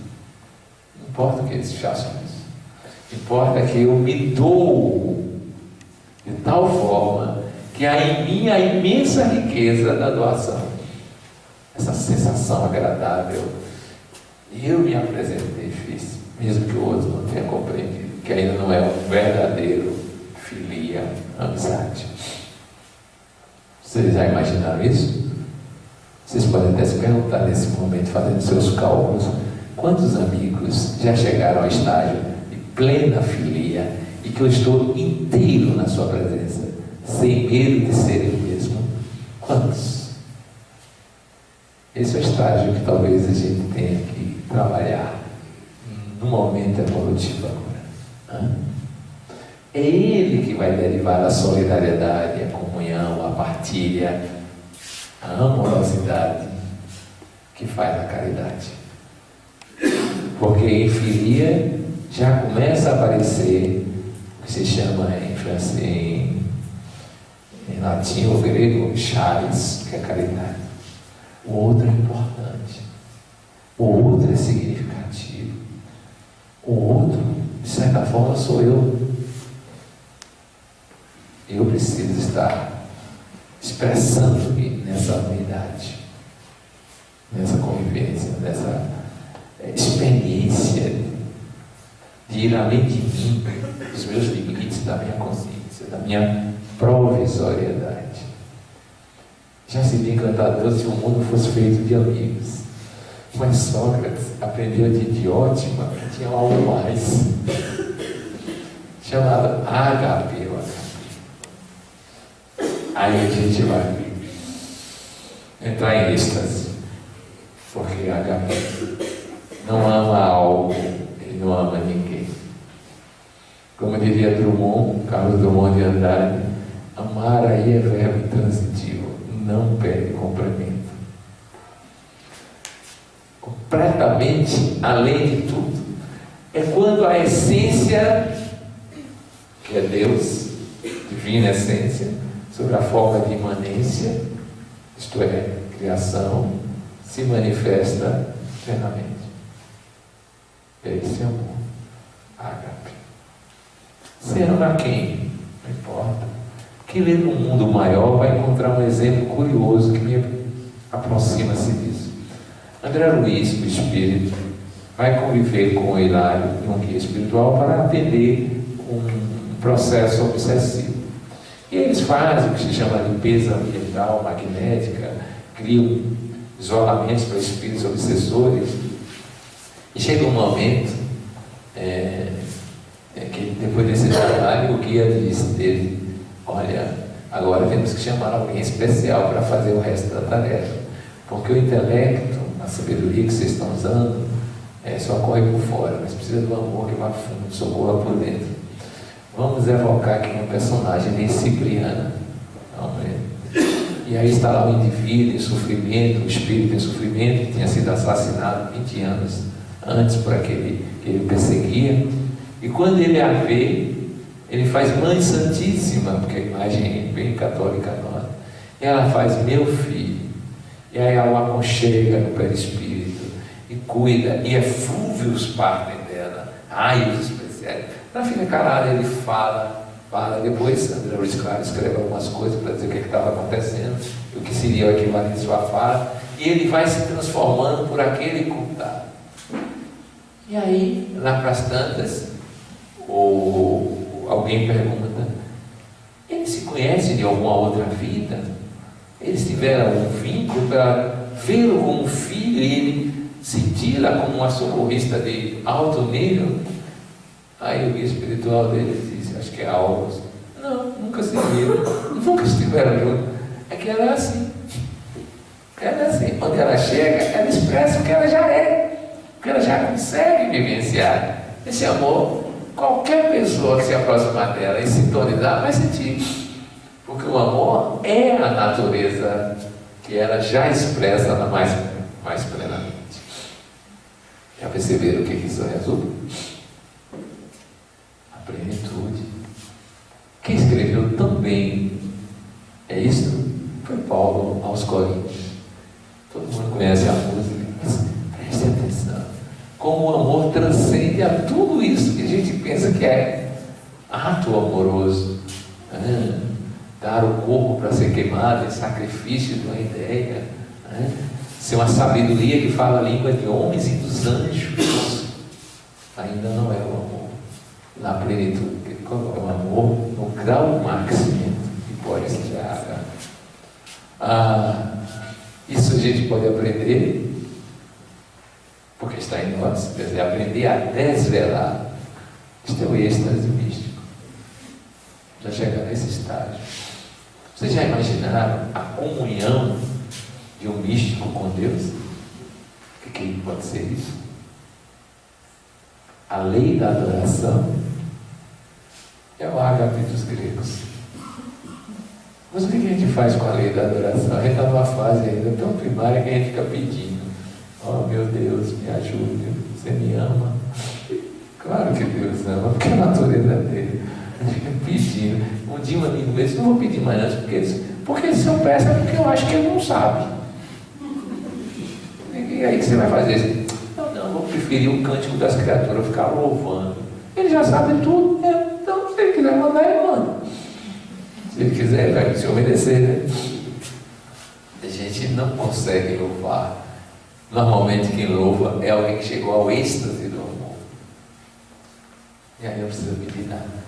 Não importa que eles façam isso, importa que eu me dou de tal forma que há em mim a imensa riqueza da doação, essa sensação agradável. Eu me apresentei, fiz, mesmo que o outro não tenha compreendido, que ainda não é um verdadeiro filia, amizade. Vocês já imaginaram isso? Vocês podem até se perguntar nesse momento, fazendo seus cálculos, quantos amigos já chegaram ao estágio de plena filia e que eu estou inteiro na sua presença, sem medo de ser eu mesmo? Quantos? Esse é o estágio que talvez a gente tenha que trabalhar no momento evolutivo agora. É Ele que vai derivar a solidariedade, a comunhão, a partilha, a amorosidade que faz a caridade. Porque em filia já começa a aparecer o que se chama em latim ou grego, charis, que é caridade. O outro é importante, o outro é significativo, o outro, de certa forma, sou eu. Eu preciso estar expressando-me nessa unidade, nessa convivência, nessa experiência de ir além de mim, dos meus limites, da minha consciência, da minha provisoriedade. Já seria encantador se o mundo fosse feito de amigos, mas Sócrates aprendeu de ótima que tinha algo mais, chamado agape. Aí a gente vai entrar em êxtase, porque agape não ama algo, ele não ama ninguém. Como diria Drummond, Carlos Drummond de Andrade, amar aí é verbo intransitivo, não pede complemento. Completamente além de tudo, é quando a essência, que é Deus, divina essência, sobre a forma de imanência, isto é, criação, se manifesta plenamente. Esse amor, ágape. Você ama quem? Não importa. Quem lê no mundo maior vai encontrar um exemplo curioso que me aproxima-se disso. André Luiz, o espírito, vai conviver com o Hilário em um guia espiritual para atender um processo obsessivo. E eles fazem o que se chama limpeza ambiental, magnética, criam isolamentos para espíritos obsessores. E chega um momento que depois desse trabalho o guia diz dele: olha, agora temos que chamar alguém especial para fazer o resto da tarefa, porque o intelecto, a sabedoria que vocês estão usando só corre por fora, mas precisa do amor que vá fundo, socorra por dentro. Vamos evocar aqui uma personagem bem cipriana. E aí está lá o indivíduo em sofrimento, o espírito em sofrimento, que tinha sido assassinado 20 anos antes por aquele que ele perseguia. E quando ele a vê, ele faz Mãe Santíssima, porque a imagem é bem católica nossa. E ela faz meu filho. E aí ela o aconchega no perispírito e cuida, e eflúvios partem dela, raios especiais. Ela fica calada, ele fala. Depois André Luiz Claro escreve algumas coisas para dizer o que estava acontecendo, o que seria o equivalente de sua fala, e ele vai se transformando por aquele cultado. E aí, lá para as tantas, alguém pergunta: eles se conhecem de alguma outra vida? Eles tiveram um vínculo para vê-lo como filho e ele senti-la como uma socorrista de alto nível? Aí o guia espiritual dele diz: acho que é algo. Não, nunca se viram, nunca estiveram juntos. É que ela é assim. Ela é assim. Quando ela chega, ela expressa o que ela já é, porque ela já consegue vivenciar esse amor. Qualquer pessoa que se aproximar dela e sintonizar vai sentir, porque o amor é a natureza que ela já expressa mais plenamente. É perceberam o que isso resume? A plenitude. Quem escreveu também é isso? Foi Paulo aos Coríntios. Todo mundo conhece a música, mas preste atenção. Como o amor transcende a tudo isso que a gente pensa que é ato amoroso. Dar o corpo para ser queimado em sacrifício de uma ideia. Ser uma sabedoria que fala a língua de homens e dos anjos. Ainda não é o amor na plenitude. É o amor no grau máximo que pode se chegar. Isso a gente pode aprender, porque está em nós, quer dizer, aprender a desvelar. Isto é o êxtase místico. Já chegar nesse estágio. Vocês já imaginaram a comunhão de um místico com Deus? O que pode ser isso? A lei da adoração é o ágape dos gregos. Mas o que a gente faz com a lei da adoração? A gente está numa fase ainda tão primária que a gente fica pedindo: oh meu Deus, me ajude, você me ama. Claro que Deus ama, porque a natureza dele. A gente fica pedindo. Um dia um amigo meu disse: não vou pedir mais antes, porque se eu peço é porque eu acho que ele não sabe. E aí que você vai fazer? Não, vou preferir o cântico das criaturas, ficar louvando. Ele já sabe tudo, então se ele quiser mandar, ele manda. Se ele quiser, vai se obedecer, né? A gente não consegue louvar. Normalmente quem louva é alguém que chegou ao êxtase do amor. E aí não precisa pedir nada.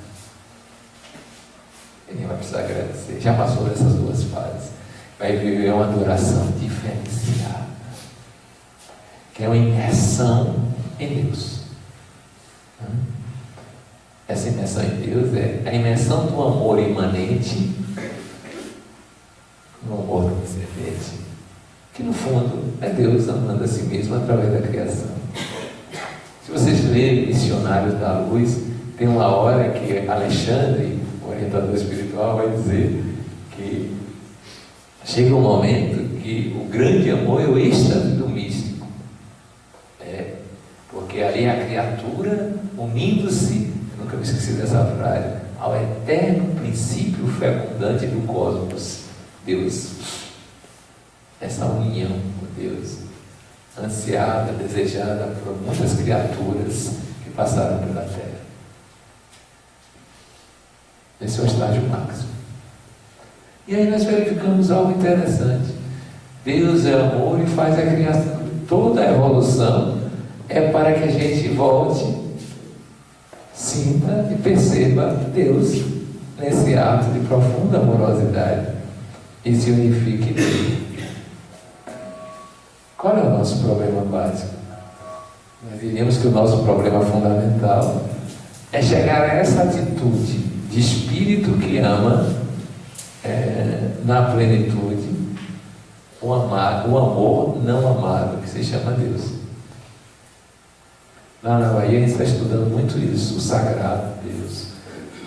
Ele vai precisar agradecer. Já passou dessas duas fases. Vai viver uma adoração diferenciada, que é uma imersão em Deus. Essa imersão em Deus é a imersão do amor imanente no amor transcendente, que no fundo é Deus amando a si mesmo através da criação. Se vocês lerem Missionários da Luz, tem uma hora que Alexandre, o orientador espiritual, vai dizer que chega um momento que o grande amor é o êxtase do místico. Porque ali é a criatura unindo-se, eu nunca me esqueci dessa frase, ao eterno princípio fecundante do cosmos, Deus. Essa união com Deus, ansiada, desejada por muitas criaturas que passaram pela Terra. Esse é o estágio máximo. E aí nós verificamos algo interessante. Deus é amor e faz a criação. Toda a evolução é para que a gente volte, sinta e perceba Deus nesse ato de profunda amorosidade e se unifique nele. Qual é o nosso problema básico? Nós diríamos que o nosso problema fundamental é chegar a essa atitude de espírito que ama na plenitude o amor não amado, que se chama Deus. Lá na Bahia a gente está estudando muito isso, o sagrado Deus,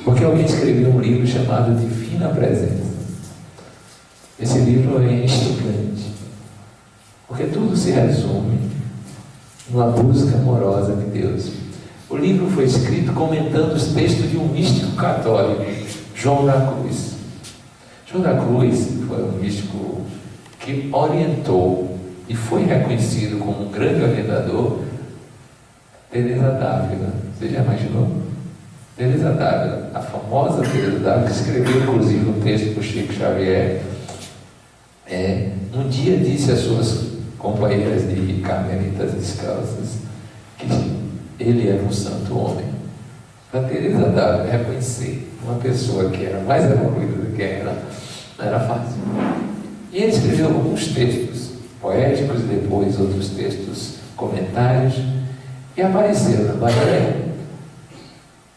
porque alguém escreveu um livro chamado Divina Presença. Esse livro é instigante, porque tudo se resume numa busca amorosa de Deus. O livro foi escrito comentando os textos de um místico católico, João da Cruz. João da Cruz foi um místico que orientou e foi reconhecido como um grande orientador Teresa d'Ávila. Você já imaginou? Teresa d'Ávila, a famosa Teresa d'Ávila, que escreveu inclusive um texto para o Chico Xavier, um dia disse às suas companheiras de Carmelitas Descalças que ele era um santo homem. Para Teresa d'Ávila reconhecer uma pessoa que era mais evoluída do que ela, não era fácil. E ele escreveu alguns textos poéticos, depois outros textos, comentários, e apareceu na Bahia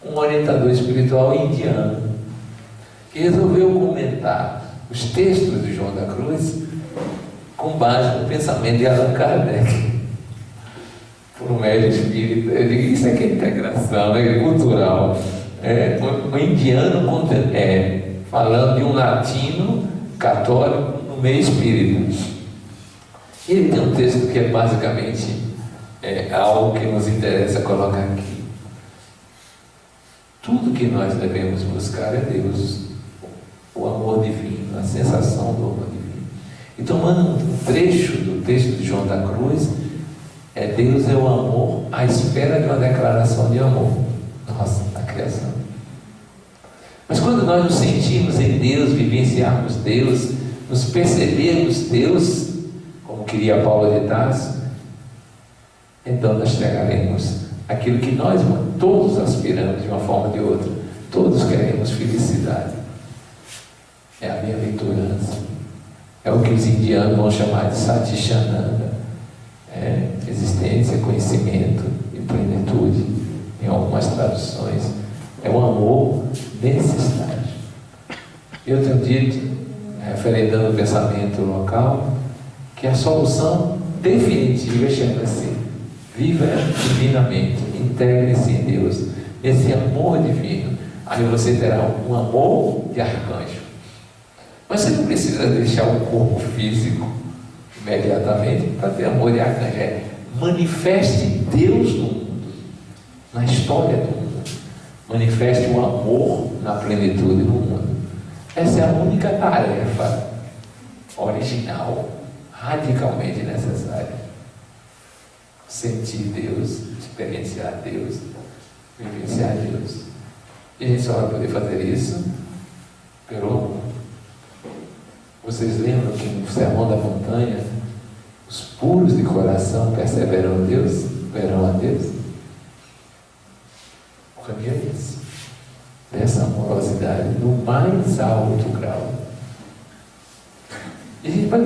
um orientador espiritual indiano que resolveu comentar os textos de João da Cruz com base no pensamento de Allan Kardec, por um médium espírita. Eu digo, isso aqui é integração, cultural. Um indiano falando de um latino católico no meio espírita. E ele tem um texto que é basicamente é algo que nos interessa colocar aqui. Tudo que nós devemos buscar é Deus, o amor divino, a sensação do amor divino. E tomando um trecho do texto de João da Cruz, Deus é o amor à espera de uma declaração de amor. Nossa, a criação. Mas quando nós nos sentimos em Deus, vivenciarmos Deus, nos percebermos Deus, como queria Paulo de Tarso, então nós chegaremos aquilo que nós todos aspiramos de uma forma ou de outra. Todos queremos felicidade. É a bem-aventurança. É o que os indianos vão chamar de Satchitananda. Existência, conhecimento e plenitude, em algumas traduções. É o amor nesse estágio. Eu tenho dito, referendando o pensamento local, que a solução definitiva chama-se: viva divinamente, integre-se em Deus, nesse amor divino. Aí você terá um amor de arcanjo. Mas você não precisa deixar o corpo físico imediatamente para ter amor de arcanjo. Manifeste Deus no mundo, na história do mundo. Manifeste o amor na plenitude do mundo. Essa é a única tarefa original, radicalmente necessária. Sentir Deus, experienciar Deus, vivenciar Deus. E a gente só vai poder fazer isso pelo amor. Vocês lembram que no Sermão da Montanha, os puros de coração perseveram a Deus, verão a Deus? O caminho é esse, dessa amorosidade no mais alto grau. E a gente vai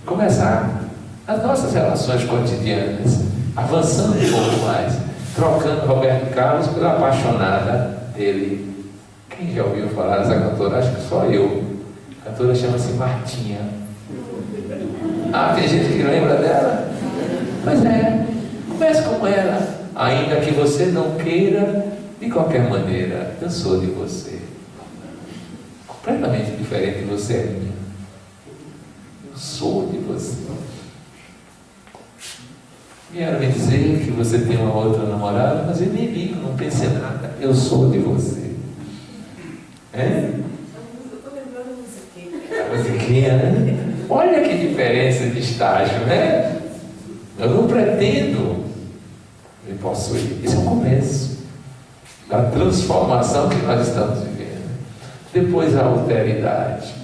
começar as nossas relações cotidianas, avançando um pouco mais, trocando Roberto Carlos pela apaixonada dele. Quem já ouviu falar dessa cantora? Acho que só eu. A cantora chama-se Martinha. Tem gente que lembra dela? Pois comece com ela. Ainda que você não queira, de qualquer maneira, eu sou de você. Completamente diferente de você é minha. Eu sou de você. Vieram me dizer que você tem uma outra namorada, mas eu nem ligo, não pense em nada. Eu sou de você. A musiquinha, né? Olha que diferença de estágio, né? Eu não pretendo me possuir. Isso é um começo da transformação que nós estamos vivendo. Depois a alteridade.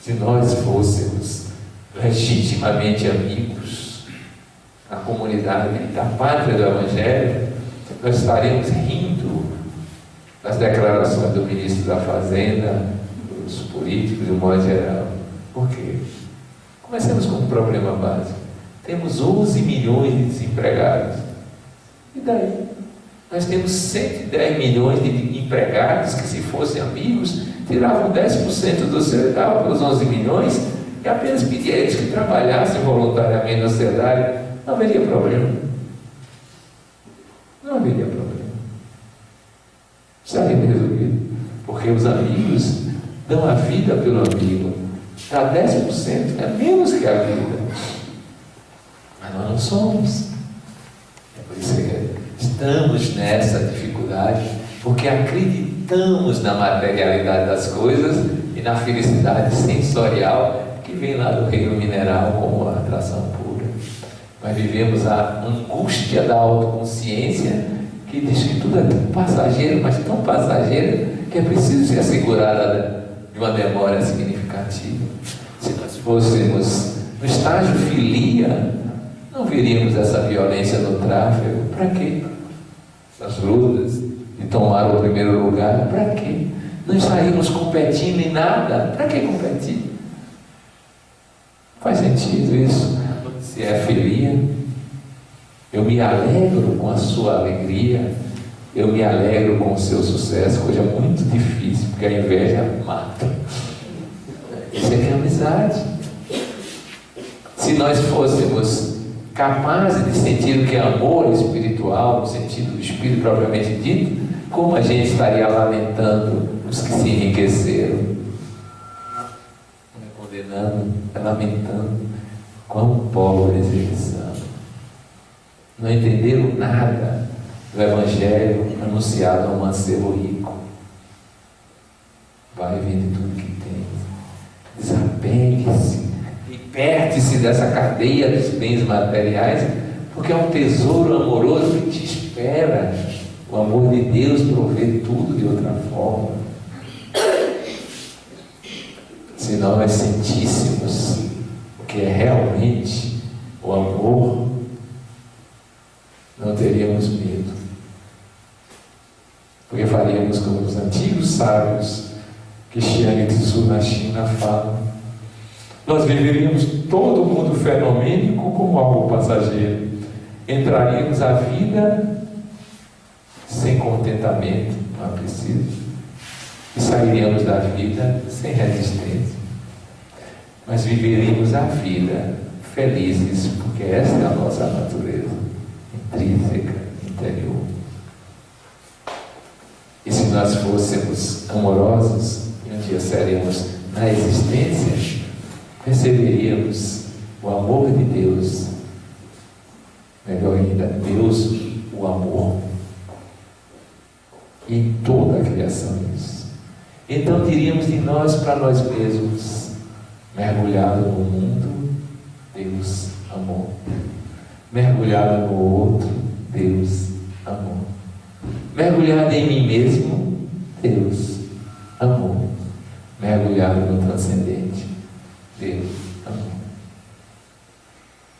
Se nós fôssemos legitimamente amigos na comunidade da pátria do Evangelho, nós estaríamos rindo das declarações do ministro da Fazenda, dos políticos, de um modo geral. Por quê? Comecemos com um problema básico. Temos 11 milhões de desempregados. E daí? Nós temos 110 milhões de empregados que, se fossem amigos, tiravam 10% do seu, davam para os 11 milhões e apenas pedia a eles que trabalhassem voluntariamente na sociedade. Não haveria problema. Não haveria problema. Estaria resolvido. Porque os amigos dão a vida pelo amigo. Dá 10%, é menos que a vida. Mas nós não somos. É por isso que estamos nessa dificuldade, porque acreditamos na materialidade das coisas e na felicidade sensorial que vem lá do reino mineral como a atração pura. Mas vivemos a angústia da autoconsciência, que diz que tudo é tão passageiro, mas tão passageiro, que é preciso ser assegurada de uma demora significativa. Se nós fôssemos no estágio filia, não veríamos essa violência no tráfego. Para quê? Essas lutas de tomar o primeiro lugar, para quê? Não estaríamos competindo em nada. Para que competir? Faz sentido isso? Se é filia, eu me alegro com a sua alegria, eu me alegro com o seu sucesso, coisa muito difícil, porque a inveja mata. Isso é que é amizade. Se nós fôssemos capazes de sentir o que é amor espiritual, no sentido do espírito propriamente dito, como a gente estaria lamentando os que se enriqueceram? Não é condenando, é lamentando quão pobres eles são. não entenderam nada do Evangelho anunciado ao mancebo rico. Vai e vende tudo que tem, desapegue-se, liberte-se dessa cadeia dos bens materiais, porque é um tesouro amoroso que te espera. O amor de Deus provê tudo de outra forma. Se nós sentíssemos o que é realmente o amor, não teríamos medo, porque faríamos como os antigos sábios que Xiang Tzu na China falam. Nós viveríamos todo mundo fenomênico como algo passageiro. Entraríamos a vida sem contentamento, não é preciso, e sairíamos da vida sem resistência. Mas viveríamos a vida felizes, porque essa é a nossa natureza intrínseca, interior. E se nós fôssemos amorosos, e um dia seremos na existência, receberíamos o amor de Deus, melhor ainda, Deus, o amor, em toda a criação isso. Então diríamos de nós para nós mesmos: mergulhado no mundo, Deus amor. Mergulhado no outro, Deus amor. Mergulhado em mim mesmo, Deus amor. Mergulhado no transcendente, Deus amor.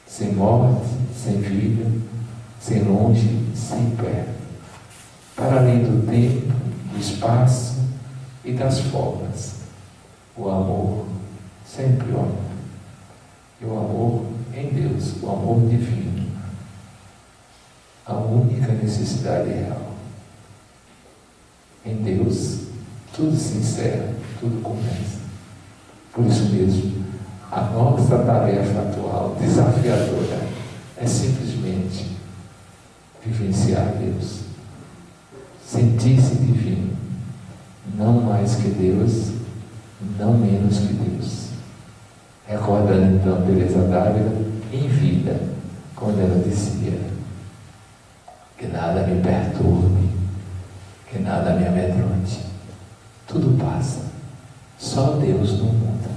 Sem morte, sem vida, sem longe, sem perto, para além do tempo, do espaço e das formas, o amor sempre honra. E o amor em Deus, o amor divino, a única necessidade real. Em Deus, tudo se encerra, tudo começa. Por isso mesmo, a nossa tarefa atual, desafiadora, é simplesmente vivenciar Deus, sentir-se divino, não mais que Deus, não menos que Deus. Recordando então Teresa d'Ávila em vida, quando ela dizia: que nada me perturbe, que nada me amedronte, tudo passa, só Deus não muda.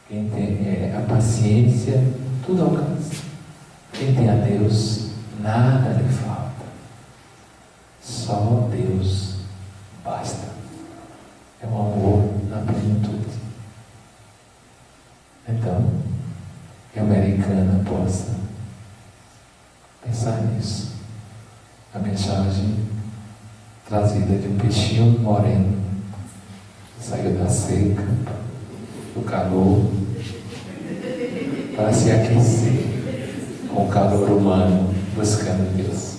Quem tem a paciência, tudo alcança. Quem tem a Deus, nada lhe falta. Só Deus basta. É um amor na plenitude. Então, que a americana possa pensar nisso. A mensagem trazida de um peixinho moreno que saiu da seca, do calor, para se aquecer com o calor humano, buscando Deus.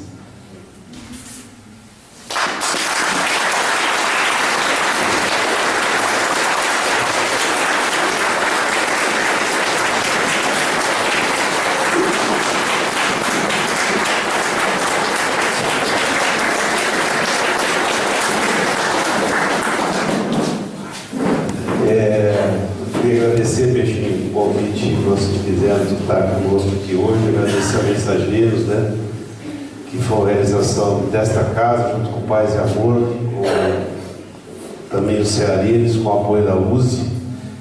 Peixinho, o convite que nós fizemos de estar conosco aqui hoje, agradecer a Mensageiros, né, que foi a realização desta casa, junto com o Paz e Amor, com também os cearenses, com o apoio da USE,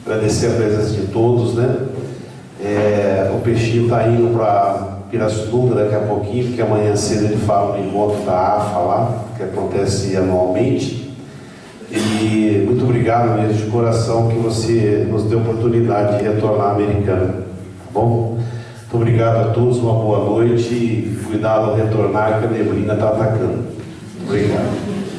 agradecer a presença de todos, né. O Peixinho está indo para Pirassununga daqui a pouquinho, porque amanhã cedo ele fala no encontro da AFA lá, que acontece anualmente. E muito obrigado mesmo de coração que você nos deu a oportunidade de retornar à Americana. Tá bom? Muito obrigado a todos, uma boa noite e cuidado ao retornar que a neblina está atacando. Obrigado.